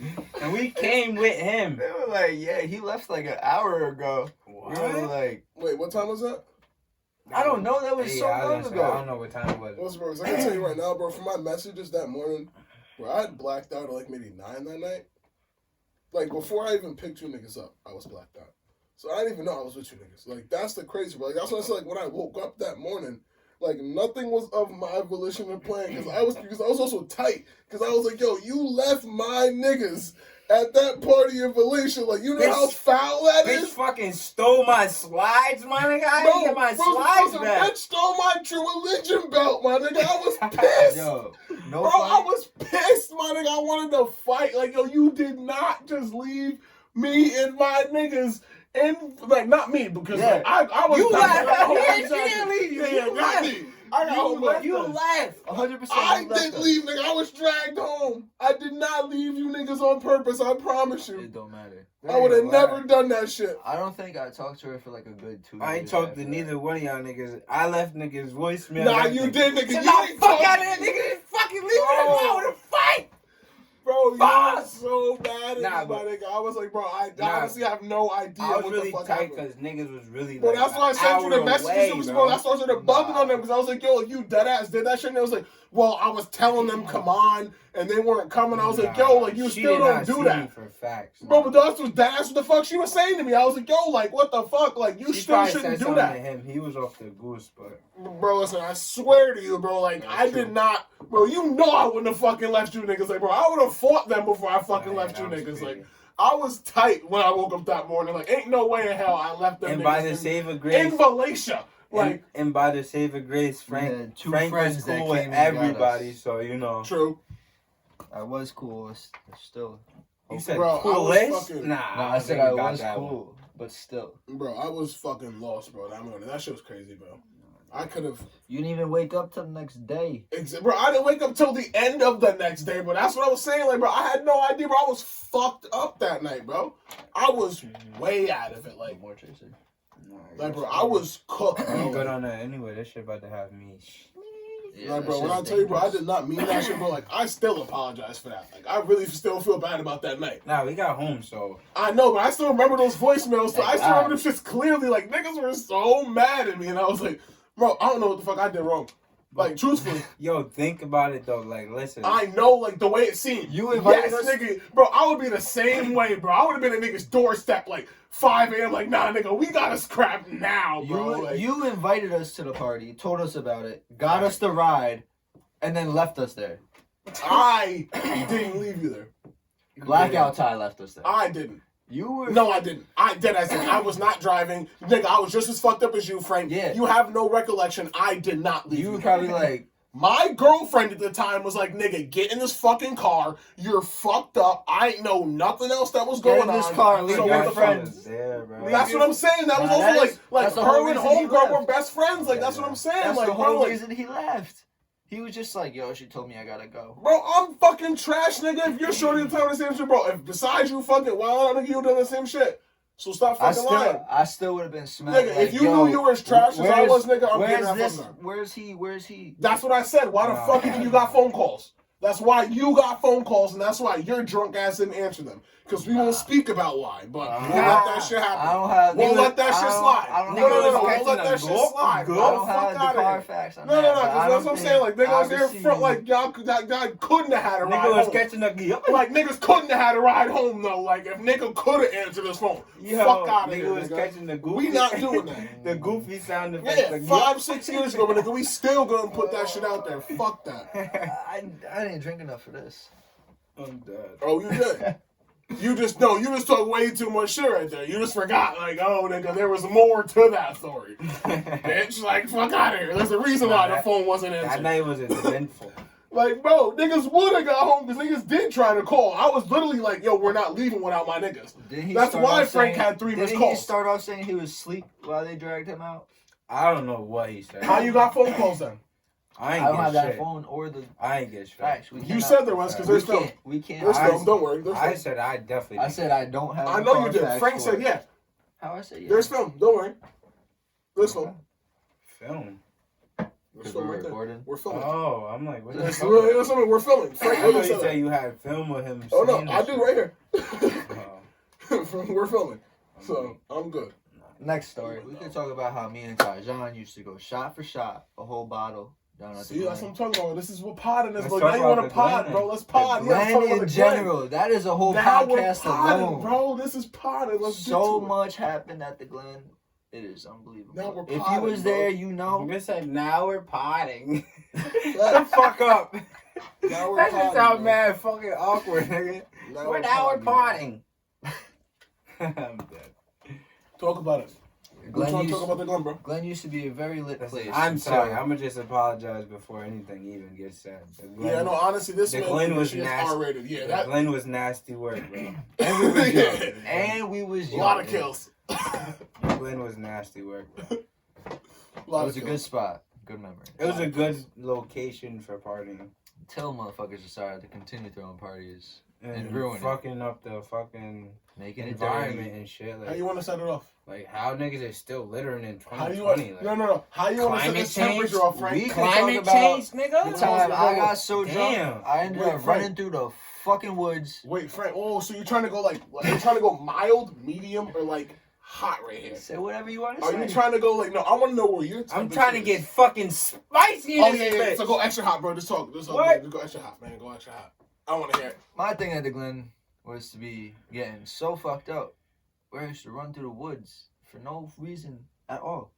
and we came with him. They were like, yeah, he left like an hour ago. We were like, Wait, what time was that? I don't know. That was so I long was gonna say, ago. I don't know what time it was. Listen, bro, 'cause I can tell you right now, bro, from my messages that morning, bro, I had blacked out at like maybe 9 that night. Like, before I even picked you niggas up, I was blacked out. So I didn't even know I was with you niggas. Like, that's the crazy, bro. Like, that's what I said, like, when I woke up that morning, like, nothing was of my volition and plan, because I was also tight, because I was like, yo, you left my niggas at that party in Valencia. Like, you know how Bitch- foul that Bitch is? fucking stole my slides, my nigga. I didn't get my slides bro, back. bitch stole my True Religion belt, my nigga. I was pissed. Yo, no Bro, I fight. was pissed, my nigga. I wanted to fight. Like, yo, you did not just leave me and my niggas in, like, not me, because Yeah. like, I was You back left. home. He Exactly. didn't leave you. Yeah, You yeah, not left. me. I got home late. You left. 100%. I he left didn't us. leave, nigga. I was dragged home. I did not leave you niggas on purpose. I promise you. It don't matter. I would have never done that shit. I don't think I talked to her for like a good 2 years. I ain't talked to after neither one of y'all niggas. I left niggas voicemail. Nah, everything. you did, nigga. Get You the ain't fuck talk- out of here, nigga. Just fucking leave me Bro. alone to fight. Bro, you Fuck. were so mad at Nah, me, but- my nigga. I was like, bro, I Nah. honestly have no idea I was what really the fuck tight happened. because niggas was really Bro, like that's why I an sent you the hour messages. away, It was, bro. bro, that's why I started bugging Nah. on them, because I was like, yo, you dead ass did that shit. And they was like, well, I was telling them, come on, and they weren't coming. I was like, yo, like, you She still did don't not do see that. me for facts. Bro, but that's what the fuck she was saying to me. I was like, yo, like, what the fuck? Like, you She still probably shouldn't said do something to that. him. He was off the goose, but Bro, listen, I swear to you, bro, like, That's I true. did not, bro, you know I wouldn't have fucking left you niggas. Like, bro, I would have fought them before I fucking Nah, left you that was niggas. crazy. Like, I was tight when I woke up that morning. Like, ain't no way in hell I left them and niggas by the in, save of in grace, Valencia. Like, and by the save of grace, We had Frank 2 was friends that cool came with and got everybody, us. so you know. true. I was cool. It's still. You said Bro, I was coolest? fucking- Nah, No, I don't said think I you got was that cool, one. but still. Bro, I was fucking lost, bro, that morning. That shit was crazy, bro. I could have. You didn't even wake up till the next day. Bro, I didn't wake up till the end of the next day, but that's what I was saying. Like, bro, I had no idea, bro. I was fucked up that night, bro. I was way out of it. Like, More Tracer. like, bro, I was cooked, I'm good bro. on that anyway. That shit about to have me. Yeah, Like, bro, that when I shit's tell you, bro, I dangerous. did not mean that shit, bro. Like, I still apologize for that. Like, I really still feel bad about that night. Nah, we got home, so I know, but I still remember those voicemails. So I still God. remember them shits clearly. Like, niggas were so mad at me, and I was like, bro, I don't know what the fuck I did wrong. Like, truthfully. Yo, think about it though. Like, listen. I know, like, the way it seemed. You invited yes, us? nigga. Bro, I would be the same way, bro. I would have been at nigga's doorstep, like, 5 a.m. Like, nah, nigga, we gotta scrap now, bro. You invited us to the party, told us about it, got us the ride, and then left us there. I didn't leave you there. Blackout Ty left us there. I didn't. You were... No, I didn't. I was not driving. Nigga, I was just as fucked up as you, Frank. Yeah. You have no recollection. I did not leave You were probably like... My girlfriend at the time was like, nigga, get in this fucking car. You're fucked up. I ain't know nothing else that was going Get in this on. car, leave So your what the friends. fuck? There, bro. That's what I'm saying. That was Nah, also that's like the whole her and reason he homegirl were left. best friends. Like, Yeah, that's what I'm saying. That's like, the bro, whole like, reason he left. He was just like, yo, she told me I gotta go. bro, I'm fucking trash, nigga. If you're shorty telling the same shit, bro. If besides you fucking wild out, nigga, you doing the same shit. So stop fucking lying. I still would have been smacked. Nigga, if you knew you were as trash as I was, nigga, I'm getting that fucking car. Where's he? That's what I said. Why the fuck you think you got phone calls? That's why you got phone calls, and that's why your drunk ass didn't answer them. Because we won't speak about why, but we'll let that shit happen. I don't have... We'll let that shit slide. No, we'll let that shit slide. I don't have the car facts on that. No, because that's what I'm saying. Like, nigga was there in front, like, y'all couldn't have had a ride Nigga was home. catching up. Like, niggas couldn't have had a ride home, though. Like, if nigga could have answered his phone. Fuck out of here, nigga was nigga. catching the goofy. We not doing that. The goofy sound effects. Yeah, 5-6 years ago, but nigga, we still gonna put that shit out there. Fuck that. I didn't drink enough for this. I'm dead. Oh, you did. You just talk way too much shit right there. You just forgot, like, oh, nigga, there was more to that story. Bitch, like, fuck out of here. There's a reason why the phone wasn't answered. That night was eventful. Like, bro, niggas would have got home because niggas did try to call. I was literally like, yo, we're not leaving without my niggas. That's why Frank had 3 missed calls. Did he start off saying he was asleep while they dragged him out? I don't know what he said. How you got phone calls then? I don't have that shit. phone or the I ain't get shit. facts. You said there was because there's film. We can't. There's film. Don't worry. There's I film. said I definitely. I said I don't have. I know you did. Frank said yeah. How I said yeah? There's film. Don't worry. There's film. Film. There's film right there. We're filming. Oh, I'm like, what the There's fuck? something. We're filming. Frank, I thought you said you had film of him. Oh no, saying I this do right here. Oh. We're filming, so I'm good. Next story. We can talk about how me and Tajan used to go shot for shot, a whole bottle. Down at See, that's what I'm talking about. This is what podding is, Let's bro. talk Now you want about to the pod, Glen. bro. Let's pod. The Yeah, let's talk Glen about in the Glen. general. That is a whole Now we're podcast podding, alone. bro. This is podding. Let's So get to much happened at the Glen. It is unbelievable. Now we're if you potting, was bro. there, you know. I'm gonna say now we're potting. it. Shut the fuck up. Now we're That just podding, sound bro. mad fucking awkward, nigga. Now We're potting. I'm dead. Talk about it. We're trying to talk about the Glen, bro. Glen used to be a very lit place. I'm sorry. So- I'm gonna just apologize before anything even gets said. The Glen, Yeah, no, honestly, this the man Glen was is nasty. R-rated. Yeah, the that Glen was nasty work, bro. And we was young. Yeah. And we was a young. lot of kills. The Glen was nasty work, bro. A It lot was of a good kills. spot. Good memory. It was a good location for partying. Until motherfuckers decided to continue throwing parties. And And ruin it. fucking up the fucking Making it environment dirty. and shit. How Like, you want to set it off? how niggas is still littering in How you want? 2020. No. How you want to set Climate this temperature change? off, Frank? We can Climate talk about change, nigga. The time I got so Damn. drunk, I ended Wait, up Frank. running through the fucking woods. Wait, Frank. Oh, so you're trying to go you're trying to go mild, medium, or like hot right here? Say whatever you want to Are say. you trying to go like? No, I want to know where you're. I'm trying to get fucking spicy in Oh this yeah. bitch. So go extra hot, bro. Just talk. Just What? go extra hot, man. Go extra hot. I want to hear it. My thing at the Glen was to be getting so fucked up where I used to run through the woods for no reason at all.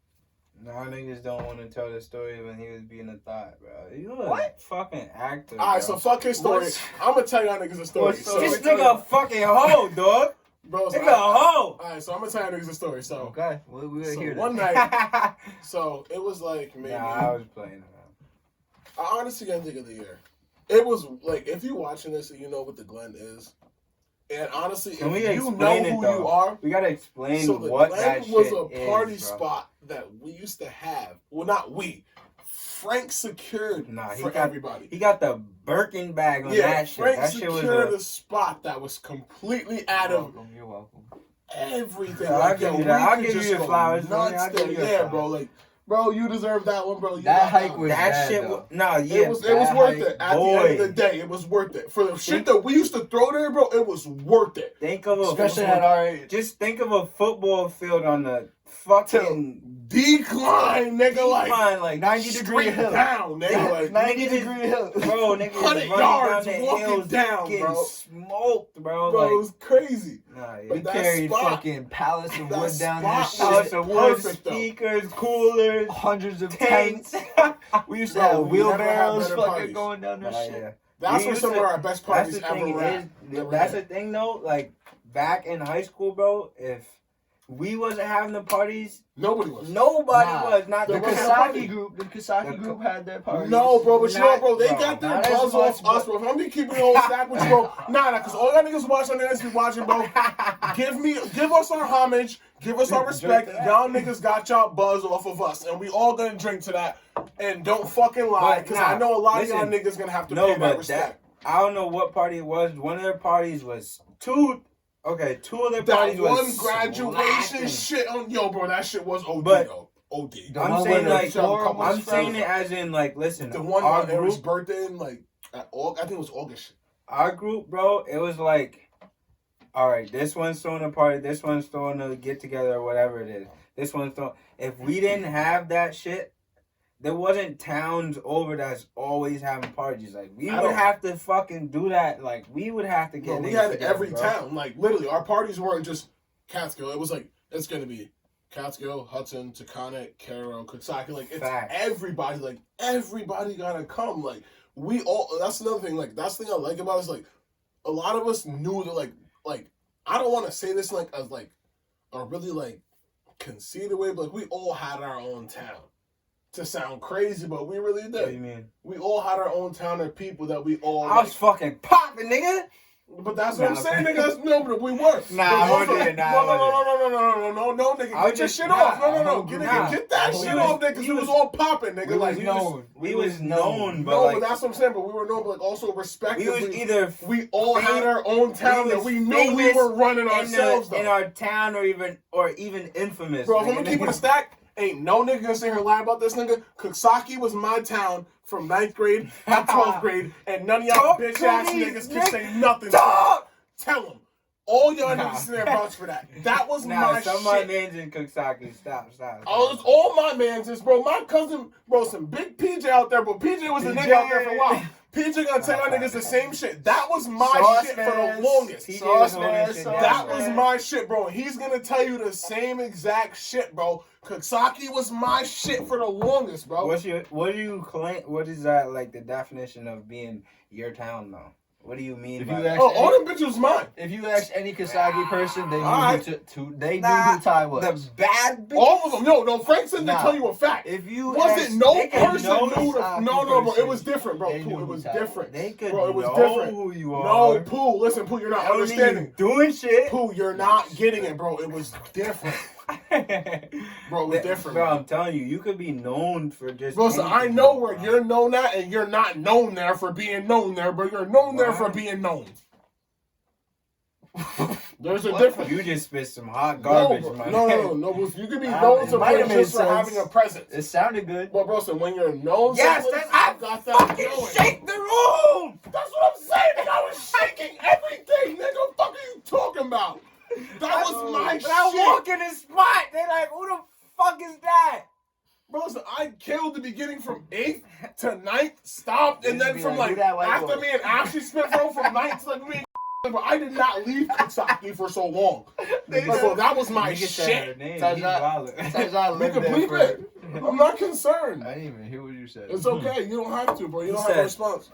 Nah, niggas don't want to tell the story when he was being a thought, bro. You a What? fucking actor, All right, bro. so fuck his story. What's- I'm gonna tell y'all niggas a story. What's So, This nigga a fucking hoe, dog. bro, so Nigga a hoe. all right, so I'm gonna tell y'all niggas a story. So, Okay, well, we so here. one Then. night, so it was like maybe. Nah, I was playing around. I honestly can't think of the year. It was like if you're watching this and you know what the Glen is, and honestly, Can we if you know explain it, who though? you are, We gotta explain so the what Glen that was shit a party is, bro. spot that we used to have. Well, not we. Frank secured Nah, he for got- everybody. He got the Birkin bag on Yeah, that shit. Frank That shit was secured a... a spot that was completely out You're of welcome. You're welcome. everything. Yeah, I'll Like, give yo, you that. we I'll could give you just your go flowers, nuts homie. I'll give there. you your Yeah, flowers. bro. Like, bro, you deserve that one, bro. You That got hike one. was That bad, shit though. was... Nah, yeah. It was that worth hike, it. At the end boy. of the day, it was worth it. For the shit that we used to throw there, bro, it was worth it. Think of a... Especially at our age. Just think of a football field on the fucking Decline, nigga, like 90-degree straight hill. down, nigga, like 90-degree hill. bro, niggas 100 running yards down the walking hills, down, getting bro. smoked, bro. bro, it Like, was crazy. nah, yeah. We But that carried spot- fucking pallets of that wood down spot that was shit. Pallets of wood, perfect, though. speakers, coolers, Hundreds of tents. tents. We used to Bro, have we never had wheelbarrows better fucking parties. going down Nah, that shit. yeah. That's We where used some to- of our best That's parties the ever thing were is, at. that's the thing though. Like back in high school, bro, if we wasn't having the parties, Nobody was. nobody Nah, was. Not The There the wasn't Kasaki. Kasaki group, The group had their parties. No, bro, but you know, bro, they Not- got bro, their not as buzz much, off us, bro. If I'm be keeping the whole stack with you, bro, nah, because all y'all niggas watching the be watching, bro. Give us our homage, give us our respect. Drink to that. Y'all niggas got y'all buzz off of us, and we all gonna drink to that. And don't fucking lie, But because nah, I know a lot listen, of y'all niggas gonna have to No, pay that but respect. I don't know what party it was. One of their parties was two. Okay, two of their That parties one was graduation slacking. shit on yo, bro. That shit was OD But- though. OD. The I'm one saying where like the floor was I'm saying it as in like listen, The one our on Eric's group, birthday in like I think it was August. our group, bro. It was like, all right, this one's throwing a party, this one's throwing a get together or whatever it is. This one's throwing. If we didn't have that shit, there wasn't towns over that's always having parties. Like we I would don't- have to fucking do that. Like we would have to Bro, get. we niggas had together, every bro. town. Like literally, our parties weren't just Catskill. It was like it's gonna be Catskill, Hudson, Taconic, Cairo, Coxsackie. Like it's Facts. everybody. Like everybody gotta come. Like we all. That's another thing. Like that's the thing I like about it is like a lot of us knew that like I don't want to say this like as like a really like conceited way, but like we all had our own town. To sound crazy, but we really What do you did. mean? We all had our own town and people that we all. I was fucking popping, nigga. But that's what I'm Nah, saying, nigga. That's, no, but we were. Nah, But I also- wasn't. Nah, I no, nigga. I Get was your just- shit nah, off. No. nah. Get that We shit was- off, nigga. Because we it was was- all popping, nigga. We Like, was known. We was known, but no, like but that's what I'm saying. But we were known, but like also we respectively. was either We all had our own town that was we knew we famous were running in ourselves, in though. our town or even infamous. Bro, if I'm nigga. gonna keep it a stack, ain't no nigga gonna sit here and lie about this, nigga. Coxsackie was my town from 9th grade to 12th grade, and none of y'all Talk bitch to ass me, niggas can nigga. say nothing. Talk! Tell them. All y'all Nah. niggas sit there and vouch for that. That was Nah, my some shit. of my mans in Coxsackie. Stop. Oh, it's all my mans is, bro. My cousin, bro, some big PJ out there, but PJ was the nigga out there for a while. PJ gonna tell y'all niggas the same shit. That was my Sauce shit man. for the longest. PJ Sauce was holding man, shit sauce down, That bro. was my shit, bro. And he's gonna tell you the same exact shit, bro. Coxsackie was my shit for the longest, bro. What do you claim? What is that like the definition of being your town though? What do you mean If by you that? ask- Oh, all them bitches was mine. If you ask any Kasagi person, they knew Alright. they Nah, knew who Ty was. The bad bitch. All of them. No, Frank said Nah. to tell you a fact. If you Wasn't ask- no they could person know- knew the Kasagi no, bro. It person. was different, bro. They Pooh, knew it who was Ty was. different. They could Bro, it was know different. who you No, are. Pooh, listen, Pooh, you're not That wasn't understanding. you doing shit. Pooh, you're not getting it, bro. It was different. Bro, it was different. Bro, I'm telling you, you could be known for just. Bro, so I anything, know where bro. you're known at, and you're not known there for being known there, but you're known there for What? being known. There's a What? difference. You just spit some hot No, garbage, bro. my no, man. no. You can be It known to might have place made just for sense. having a presence. It sounded good. But bro, so when you're known, Yes, someplace, that's I got that fucking going. shake the room. That's what I'm saying, nigga. I was shaking everything, nigga. What the fuck are you talking about? That was my When I shit. walk in the spot, they like, who the fuck is that? Bro, so I killed the beginning from 8th to 9th, stopped, and Just then be from like, like, who that white after boy? me and Ashley spent bro, from 9th to like me and but I did not leave Coxsackie for so long. Like, bro, that was my Nigga said her shit. name. That's He's not- violent. Sometimes I You lived can there bleep for. it. I'm not concerned. I didn't even hear what you said. It's okay. You don't have to, bro. You He don't have a said- response.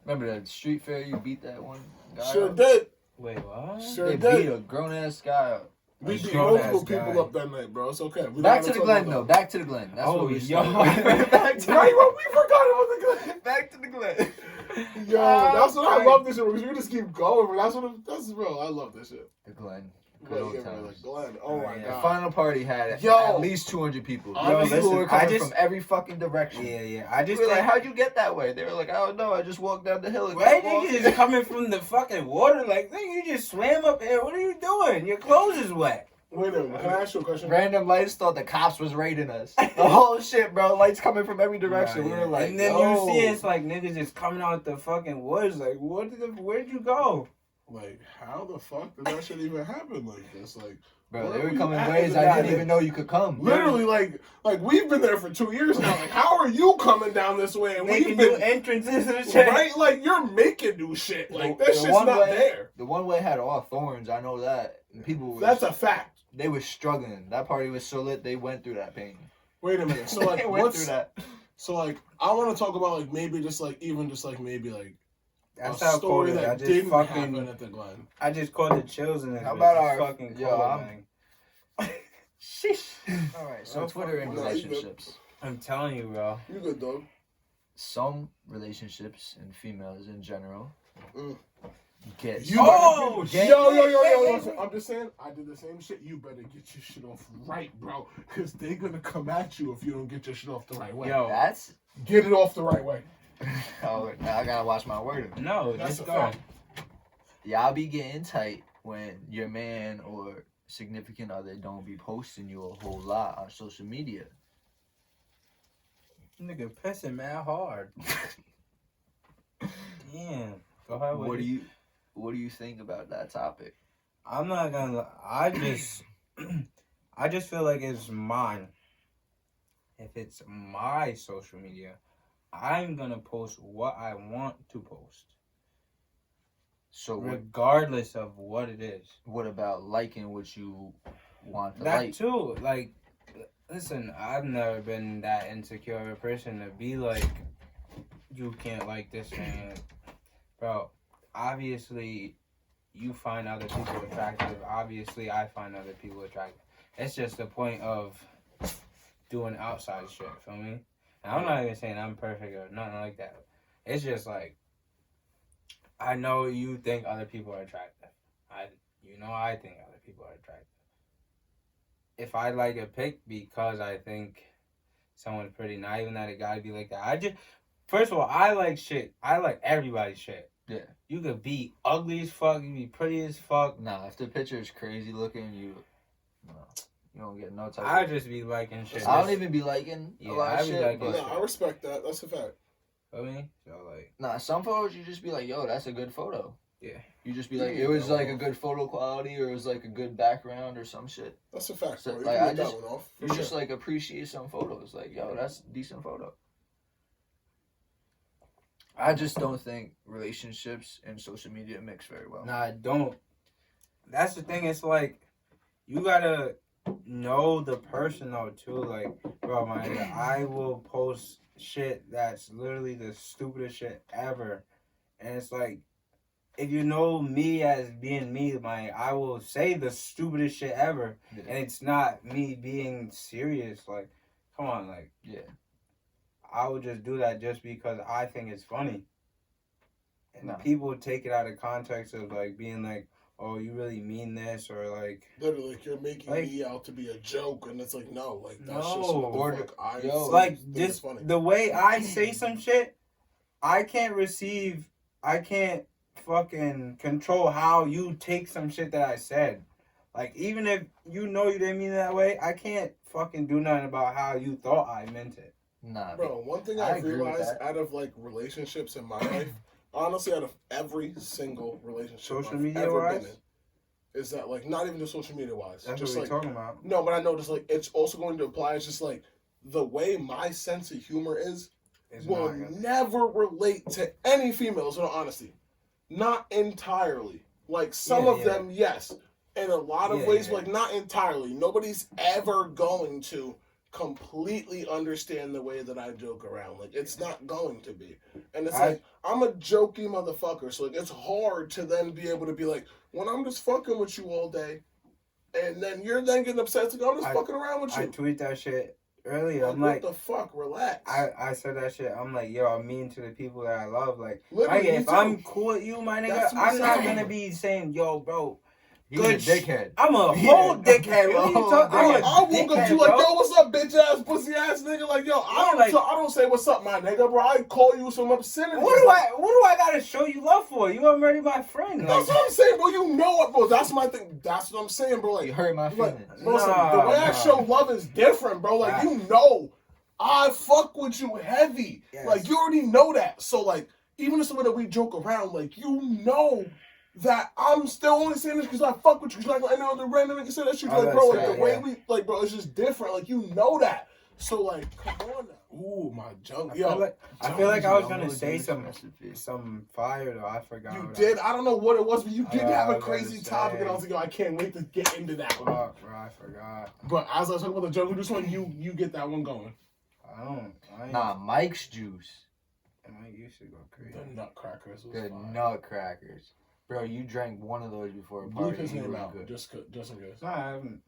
Remember that street fair? You beat that one guy. Sure up? did. Wait, what? Sure They beat did. a grown ass guy up. We A beat strong multiple ass people guy. up that night, bro. It's okay. We Back don't to have the talk Glen about though. that. Back to the Glen. That's Oh, what we yo. started. Back to Right, bro. We forgot about the Glen. Back to the Glen. Yo, that's what I Frank. love this shit because we just keep going, bro. That's bro. I love this shit. The Glen. Good But, old yeah, bro, times. like Glenn. Oh my The god. final party had Yo. at least 200 people. Yo, People listen, were I coming just- from every fucking direction. Yeah. I We just were like, think, how'd you get that way? They were like, I don't know. I just walked down the hill. And right, kept walking." nigga is coming from the fucking water. Like, nigga, you just swam up here. What are you doing? Your clothes is wet. Wait a minute. Can I ask you a question? Random lights thought the cops was raiding us. The whole shit, bro. Lights coming from every direction. Nah, We yeah. were like, and then yo. you see it's like niggas just coming out the fucking woods. Like, where'd you go? Like, how the fuck did that shit even happen like this? Like, Bro, Where they are were we coming at? ways I didn't even know you could come. Literally, like we've been there for 2 years now. Like, how are you coming down this way? And Making we've new been entrances and shit. right. Like, you're making new shit. Like, The that shit's one not way- there. The one way had all thorns. I know that. And people were, That's a fact. they were struggling. That party was so lit. They went through that pain. Wait a minute. So They like, went what's through that. so like? I want to talk about like maybe just like even just like maybe like That's a how story cold it is. that I just didn't fucking, happen at the Glen. I just called it chills in this. How bitch. about It's our- fucking yo, cold, I'm- man. Sheesh. All right, so Oh, Twitter and fuck. No, you good. relationships. I'm telling you, bro. You good, dog? Some relationships and females in general get You Oh, get- yo, wait. listen, I'm just saying, I did the same shit. You better get your shit off right, bro. Because they're going to come at you if you don't get your shit off the right way. Yo. That's Get it off the right way. oh, now I gotta watch my wording. No, That's just a go. fact. Y'all be getting tight when your man or significant other don't be posting you a whole lot on social media. Nigga pissing mad hard. Damn. Go ahead with it. What do you think about that topic? I'm not gonna. I just feel like it's mine. If it's my social media, I'm gonna post what I want to post, So regardless of what it is. what about liking what you want to That like? too. Like, listen, I've never been that insecure of a person to be like, you can't like this thing, bro. Obviously, you find other people attractive. Obviously, I find other people attractive. It's just the point of doing outside shit, feel me? And I'm not even saying I'm perfect or nothing like that. It's just like, I know you think other people are attractive. I think other people are attractive. If I like a pic because I think someone's pretty, not even that it gotta be like that. First of all, I like shit. I like everybody's shit. Yeah. You could be ugly as fuck, you be pretty as fuck. Nah, if the picture is crazy looking, you don't get no type. I of, just be liking shit. I don't even be liking a Yeah, lot I of be shit. liking But, No, I respect that. That's a fact. Feel me? So like, nah, some photos you just be like, yo, that's a good photo. yeah. You just be like, Yeah, it was no. like a good photo quality, or it was like a good background, or some shit. That's a fact, So, bro. You like, can I get that just- one off. You For just sure. like appreciate some photos. Like, yo, that's a decent photo. I just don't think relationships and social media mix very well. Nah, don't. That's the thing. It's like, you gotta know the person though too. Like, bro, my nigga, I will post shit that's literally the stupidest shit ever, and it's like, if you know me as being me, I will say the stupidest shit ever, Yeah. and it's not me being serious. Like, come on, like, Yeah. I would just do that just because I think it's funny. And Nah. people take it out of context of like being like, oh, you really mean this, or like, Literally, like, you're making Like- me out to be a joke, and it's like, no, like, that's No. just what Or the fuck I yo, like think is just funny. the way I say some shit, I can't fucking control how you take some shit that I said. Like, even if you know you didn't mean it that way, I can't fucking do nothing about how you thought I meant it. Nah, Bro, one thing I I've agree with realized that. out of like relationships in my life, honestly, out of every single relationship Social I've media ever wise? been in, is that like not even just social media wise, That's just what like we're talking about. no, but I know just like it's also going to apply. It's just like the way my sense of humor is It's will not gonna- never relate to any females. In all honesty, not entirely. Like some Yeah, of yeah. them, yes, in a lot of Yeah, ways, yeah. like not entirely. Nobody's ever going to completely understand the way that I joke around. Like it's not going to be. And it's like I'm a jokey motherfucker, so like it's hard to then be able to be like, when I'm just fucking with you all day, and then you're then getting upset, it's like I'm just fucking around with I you. tweet that shit earlier. I'm what like, the fuck? Relax. I said that shit. I'm like, yo, I'm mean to the people that I love. Like, Literally, nigga, me if too. I'm cool with you, my nigga, That's what I'm I'm not saying. gonna be saying, yo, bro, he's a good dickhead. I'm a Yeah. whole dickhead. What are you Whole talking? I'm a dickhead. I woke up dickhead, to you like, bro. yo, what's up, bitch ass, pussy ass nigga? Like, yo, I don't say what's up, my nigga, bro. I call you some obscenity. What do I gotta show you love for? You already my friend. That's Like, what I'm saying, bro. You know it, bro. That's my thing. That's what I'm saying, bro. You Like, hurt my like feelings. bro, listen, Nah, the way I nah. show love is different, bro. Like, Facts. you know, I fuck with you heavy. Yes. Like, you already know that. So, like, even if someone that we joke around, like, you know that I'm still only saying this because I fuck with you. You're not gonna end the random nigga say that shit. Like, bro, like the way we, like, bro, it's just different. Like, you know that. So, like, come on now. Ooh, my junk. I feel like I was gonna say some fire though. I forgot. You did. I don't know what it was, but you did have a crazy topic, and I was like, yo, I can't wait to get into that one. Bro, I forgot. But as I was talking about the jungle juice one, you get that one going. Nah, Mike's juice. Mike used to go crazy. The nutcrackers. The nutcrackers. Bro, you drank one of those before a party. Bleep his name out, good. just in case. Nah, I haven't.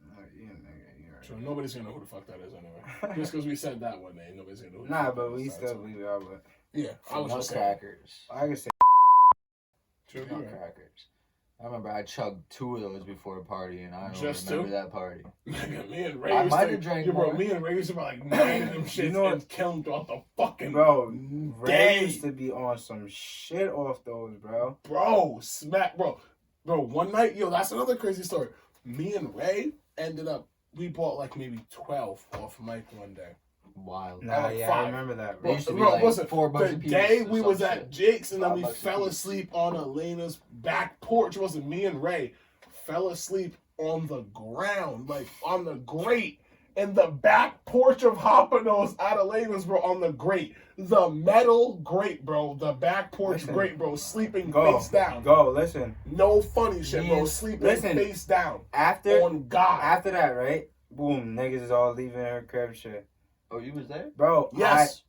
Sure, nobody's gonna know who the fuck that is anyway. Just because we said that one name, nobody's gonna know who the Nah, fuck but that we is. still leave it out. But yeah, I was just saying. Nutcrackers. I could say Nutcrackers. I remember I chugged 2 of those before a party, and I don't Just remember 2? that party. Nigga, me and Ray I used might to, have drank yeah, bro, more. me and Ray used to be like 9 of them shits know and kill them throughout the fucking bro. Ray day. used to be on some shit off those, bro. Bro, smack, bro. Bro, one night, yo, that's another crazy story. Me and Ray ended up, we bought like maybe 12 off Mike one day. Wild. Nah, like yeah, 5. I remember that. They used to be Bro, like listen, $4 the a piece day or we some was shit. at Jake's and then we $5 a fell piece. asleep on Elena's back porch. It wasn't me and Ray. Fell asleep on the ground, like on the grate. In the back porch of Hoppano's at Elena's, bro, on the grate. The metal grate, bro. The back porch grate, bro. Sleeping face down. Listen. No funny shit, bro. Yes. Sleeping Listen. face down. After On God. After that, right? Boom, niggas is all leaving her crib shit. Oh, you was there? Bro, Yes.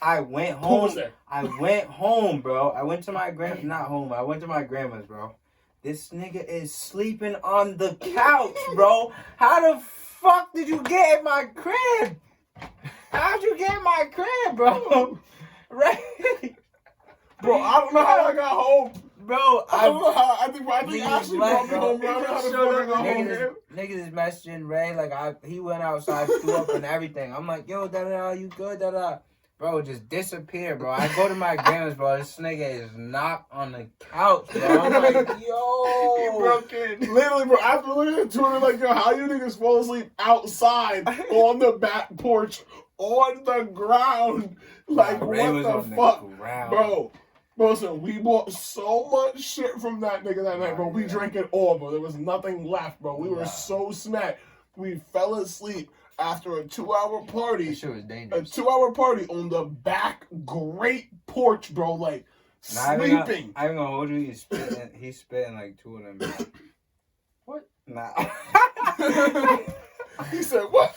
I went Who home. was there? I went home, bro. I went to my not home. I went to my grandma's, bro. This nigga is sleeping on the couch, bro. How the fuck did you get in my crib? How'd you get in my crib, bro? Right? Bro, I don't know how I got home. Bro, I don't know how. I think Niggas Ashley brought me black, home. Bro. I don't know how the fuck I got home. Niggas is messaging Ray like he went outside, threw up and everything. I'm like, yo, da you good, da. Bro, just disappear, bro. I go to my grandma's, bro. This nigga is knocked on the couch, bro. I'm like, yo. He broke in. Literally, bro, after looking at Twitter, like, yo, how you niggas fall asleep outside on the back porch on the ground? Like, Ray was what on the fuck? ground. Bro, listen, we bought so much shit from that nigga that night, bro. We drank it all, bro. There was nothing left, bro. We were so smacked. We fell asleep after a 2-hour party. That shit was A dangerous. 2-hour party on the back great porch, bro. Like, sleeping. I ain't gonna hold you. He's spitting like 2 of them. Bro. What? Nah. He said, what?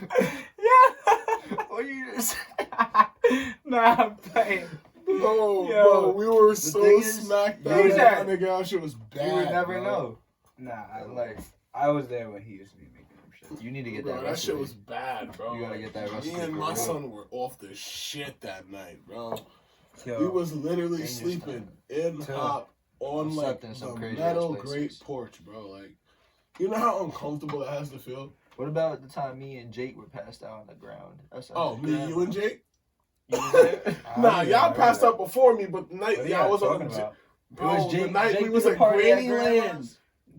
Yeah. What you just Nah, I'm playing. Bro, we were so thing is, smacked you out. would That nigga, that shit was bad. You would never bro. know. Nah, Like, I was there when he used to be making them shit. you need to get Bro, that. that shit recipe. was bad, bro. You gotta get that Me recipe and for my real. son were off the shit that night, bro. Yo, We was literally Dangerous sleeping time. in hop on I'm like slept in some the crazy metal ass great places. porch, bro. Like, you know how uncomfortable it has to feel? What about the time me and Jake were passed out on the ground? That's Oh, me, you and Jake? You was there? Nah, y'all passed out before me, but the night What are y'all was on talking the about? bro, It was the Jake- night Jake we was did a at party at Granny Grandma's. Land.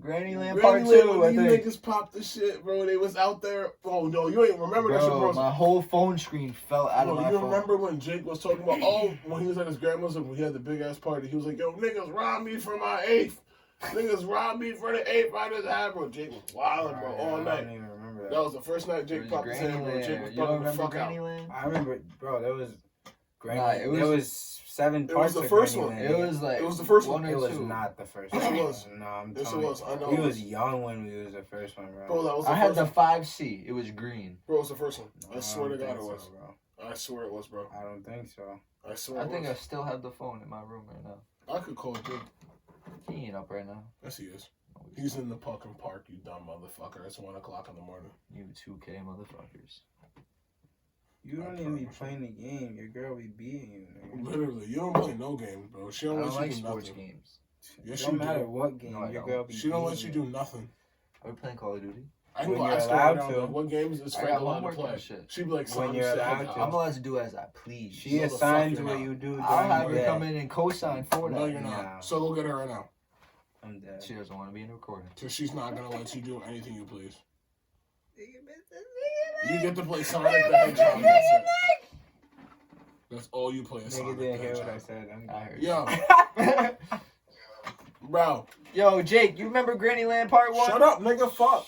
Granny Land Granny Part Land 2, I when you think. niggas popped the shit, bro. They was out there. Oh no, you ain't remember that shit, Bro, bro. my whole phone screen fell out of Bro, my you phone. remember when Jake was talking about, when he was at his grandma's and we had the big ass party, he was like, yo, niggas robbed me for my 8th. Niggas robbed me for the 8th. I just had, bro. Jake was wilding, bro, all I don't night. even remember That that. was the first night It Jake was popped his Granny hand, bro. Jake Land. was You don't bugging the remember fuck Granny out. Land? I remember, bro. There was Granny. Nah, it there was- was 7 it parts was the of first Granny one. Land. It was like It was the first one. or It was two. not the first Yes, one. it was. No, I'm Yes, it telling was. you. I know We it was was. young when we was the first one, bro. Bro, that was the I had first the one. 5C. It was green. Bro, it was the first one. I No, swear to don't God it think was. so, bro. I swear it was, bro. I don't think so. I swear I it think I was. still have the phone in my room right now. I could call Jake. He ain't up right now. Yes, he is. He's in the fucking park, you dumb motherfucker. It's 1 o'clock in the morning. You 2K motherfuckers. You don't even be playing the game. Your girl be beating you, nigga. Literally, you don't play no games, bro. She I don't don't let like you do sports nothing. games. Yes, It she don't matter do. what game No, I your don't. girl be She don't let beating you do nothing. Are we playing Call of Duty? I can When go you're ask her allowed right now, to. like, what games is I Frank got allowed to homework play? and shit. She'd be like, When son, you're sit allowed down. to. I'm allowed to do as I please. She No, the assigns fuck what you're you do I'll have during her the come day. in and co-sign for No, that. you're not. Nah. So look at her right now. I'm dead. She doesn't want to be in the recording. Because she's not going to let you do anything you please. You get to play Sonic the Hedgehog. That's it. That's all you play. Nigga didn't hear what I said. I heard. Yo, bro. Yo, Jake, you remember Granny Land Part 1? Shut up, nigga. Fuck.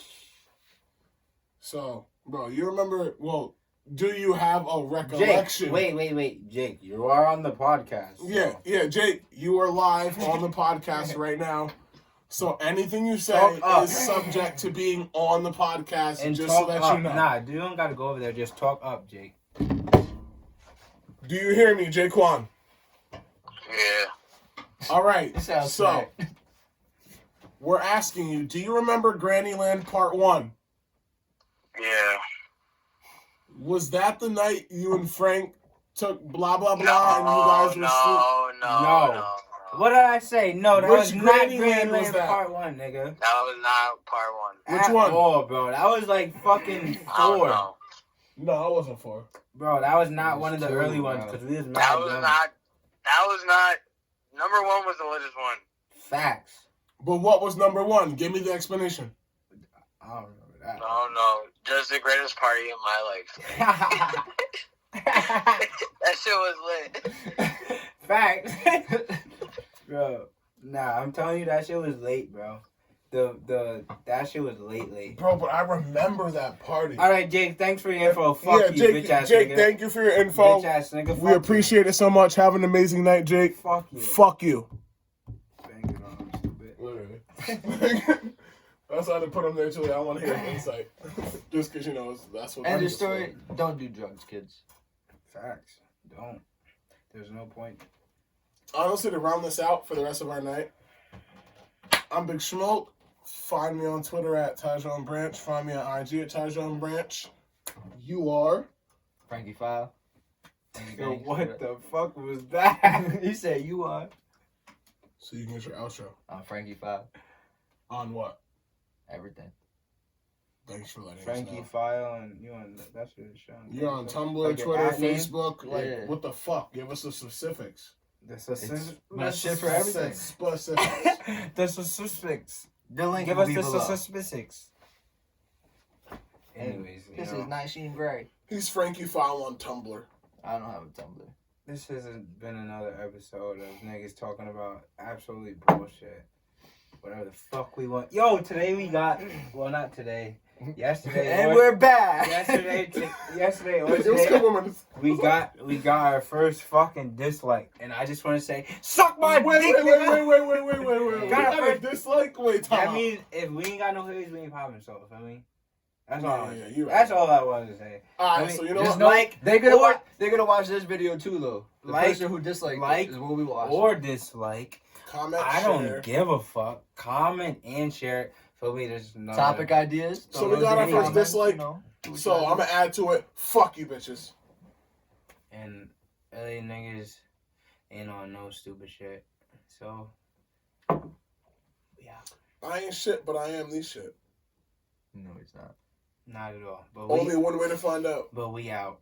So, bro, you remember? Well, do you have a recollection? Jake, wait. Jake, you are on the podcast. So. Yeah, Jake, you are live on the podcast right now. So anything you say Talk up. is subject to being on the podcast, And just talk so that up. you know. Nah, you don't gotta go over there. Just talk up, Jake. Do you hear me, Jaquan? Yeah. All right. Sounds So, right. we're asking you, do you remember Grannyland Part 1? Yeah. Was that the night you and Frank took blah, blah, blah, and you guys were No. What did I say? No, that Which was not Granny Land Granny was Land that? Part 1, nigga. That was not part one. Which At one? all, bro. That was like fucking I don't 4. know. No, I wasn't 4. Bro, that was not It was one of the 2, early bro. ones because we was mad That was young. not. Number one was the latest one. Facts. But what was number 1? Give me the explanation. I don't remember that. No. Just the greatest party in my life. That shit was lit. Facts. Bro, nah, I'm telling you that shit was late, bro. That shit was late. Bro, but I remember that party. All right, Jake, thanks for your info. Fuck you, Jake, bitch ass Jake, nigga. thank you for your info. Bitch ass nigga. We appreciate it so much. Have an amazing night, Jake. Fuck you. Fuck you. Bang it on, stupid. Literally. That's why I put him there too. I want to hear his insight. Just because, that's what. End of story. Don't do drugs, kids. Facts. Don't. There's no point. Honestly, to round this out for the rest of our night, I'm Big Schmoke. Find me on Twitter at Tyjon Branch. Find me on IG at Tyjon Branch. You are. Frankie File. Yo, what the fuck was that? He said you are. So you can get your outro. I'm Frankie File. On what? Everything. Thanks for letting us Frankie know. File and you on that shit is showing. You're on Tumblr, Like your Twitter, at name? Facebook. Like, Yeah. what the fuck? Give us the specifics. That's shit for everything. Specifics. The specifics. The link Give will us be the below. specifics. Anyways, This is Nightsheen Gray. He's Frankie File on Tumblr. I don't have a Tumblr. this has been another episode of niggas talking about absolutely bullshit. Whatever the fuck we want. Yo, today we got. Well, not today. Yesterday. And or- we're back. Yesterday or It was today. couple minutes. We got our first fucking dislike, and I just want to say, suck my Wait, dick. wait, nigga. wait. We Got got a dislike? Wait, time That out. means if we ain't got no hoodies, we ain't popping. So, feel me? That's all. Yeah, you're right. That's all I wanted to say. Alright, I mean, so you know Just what? know Like, they're gonna or- they're gonna watch this video too, though. The Like- person who disliked like, it is what we watch. Or dislike. Comment, I share. don't give a fuck. Comment and share it. Feel me? There's no Topic ideas. So we got our Any first comments, dislike. So I'm gonna add to it. Fuck you, bitches. And LA niggas ain't on no stupid shit. So, yeah, I ain't shit, but I am these shit. No, he's not. not at all. But Only one way to find out. we out.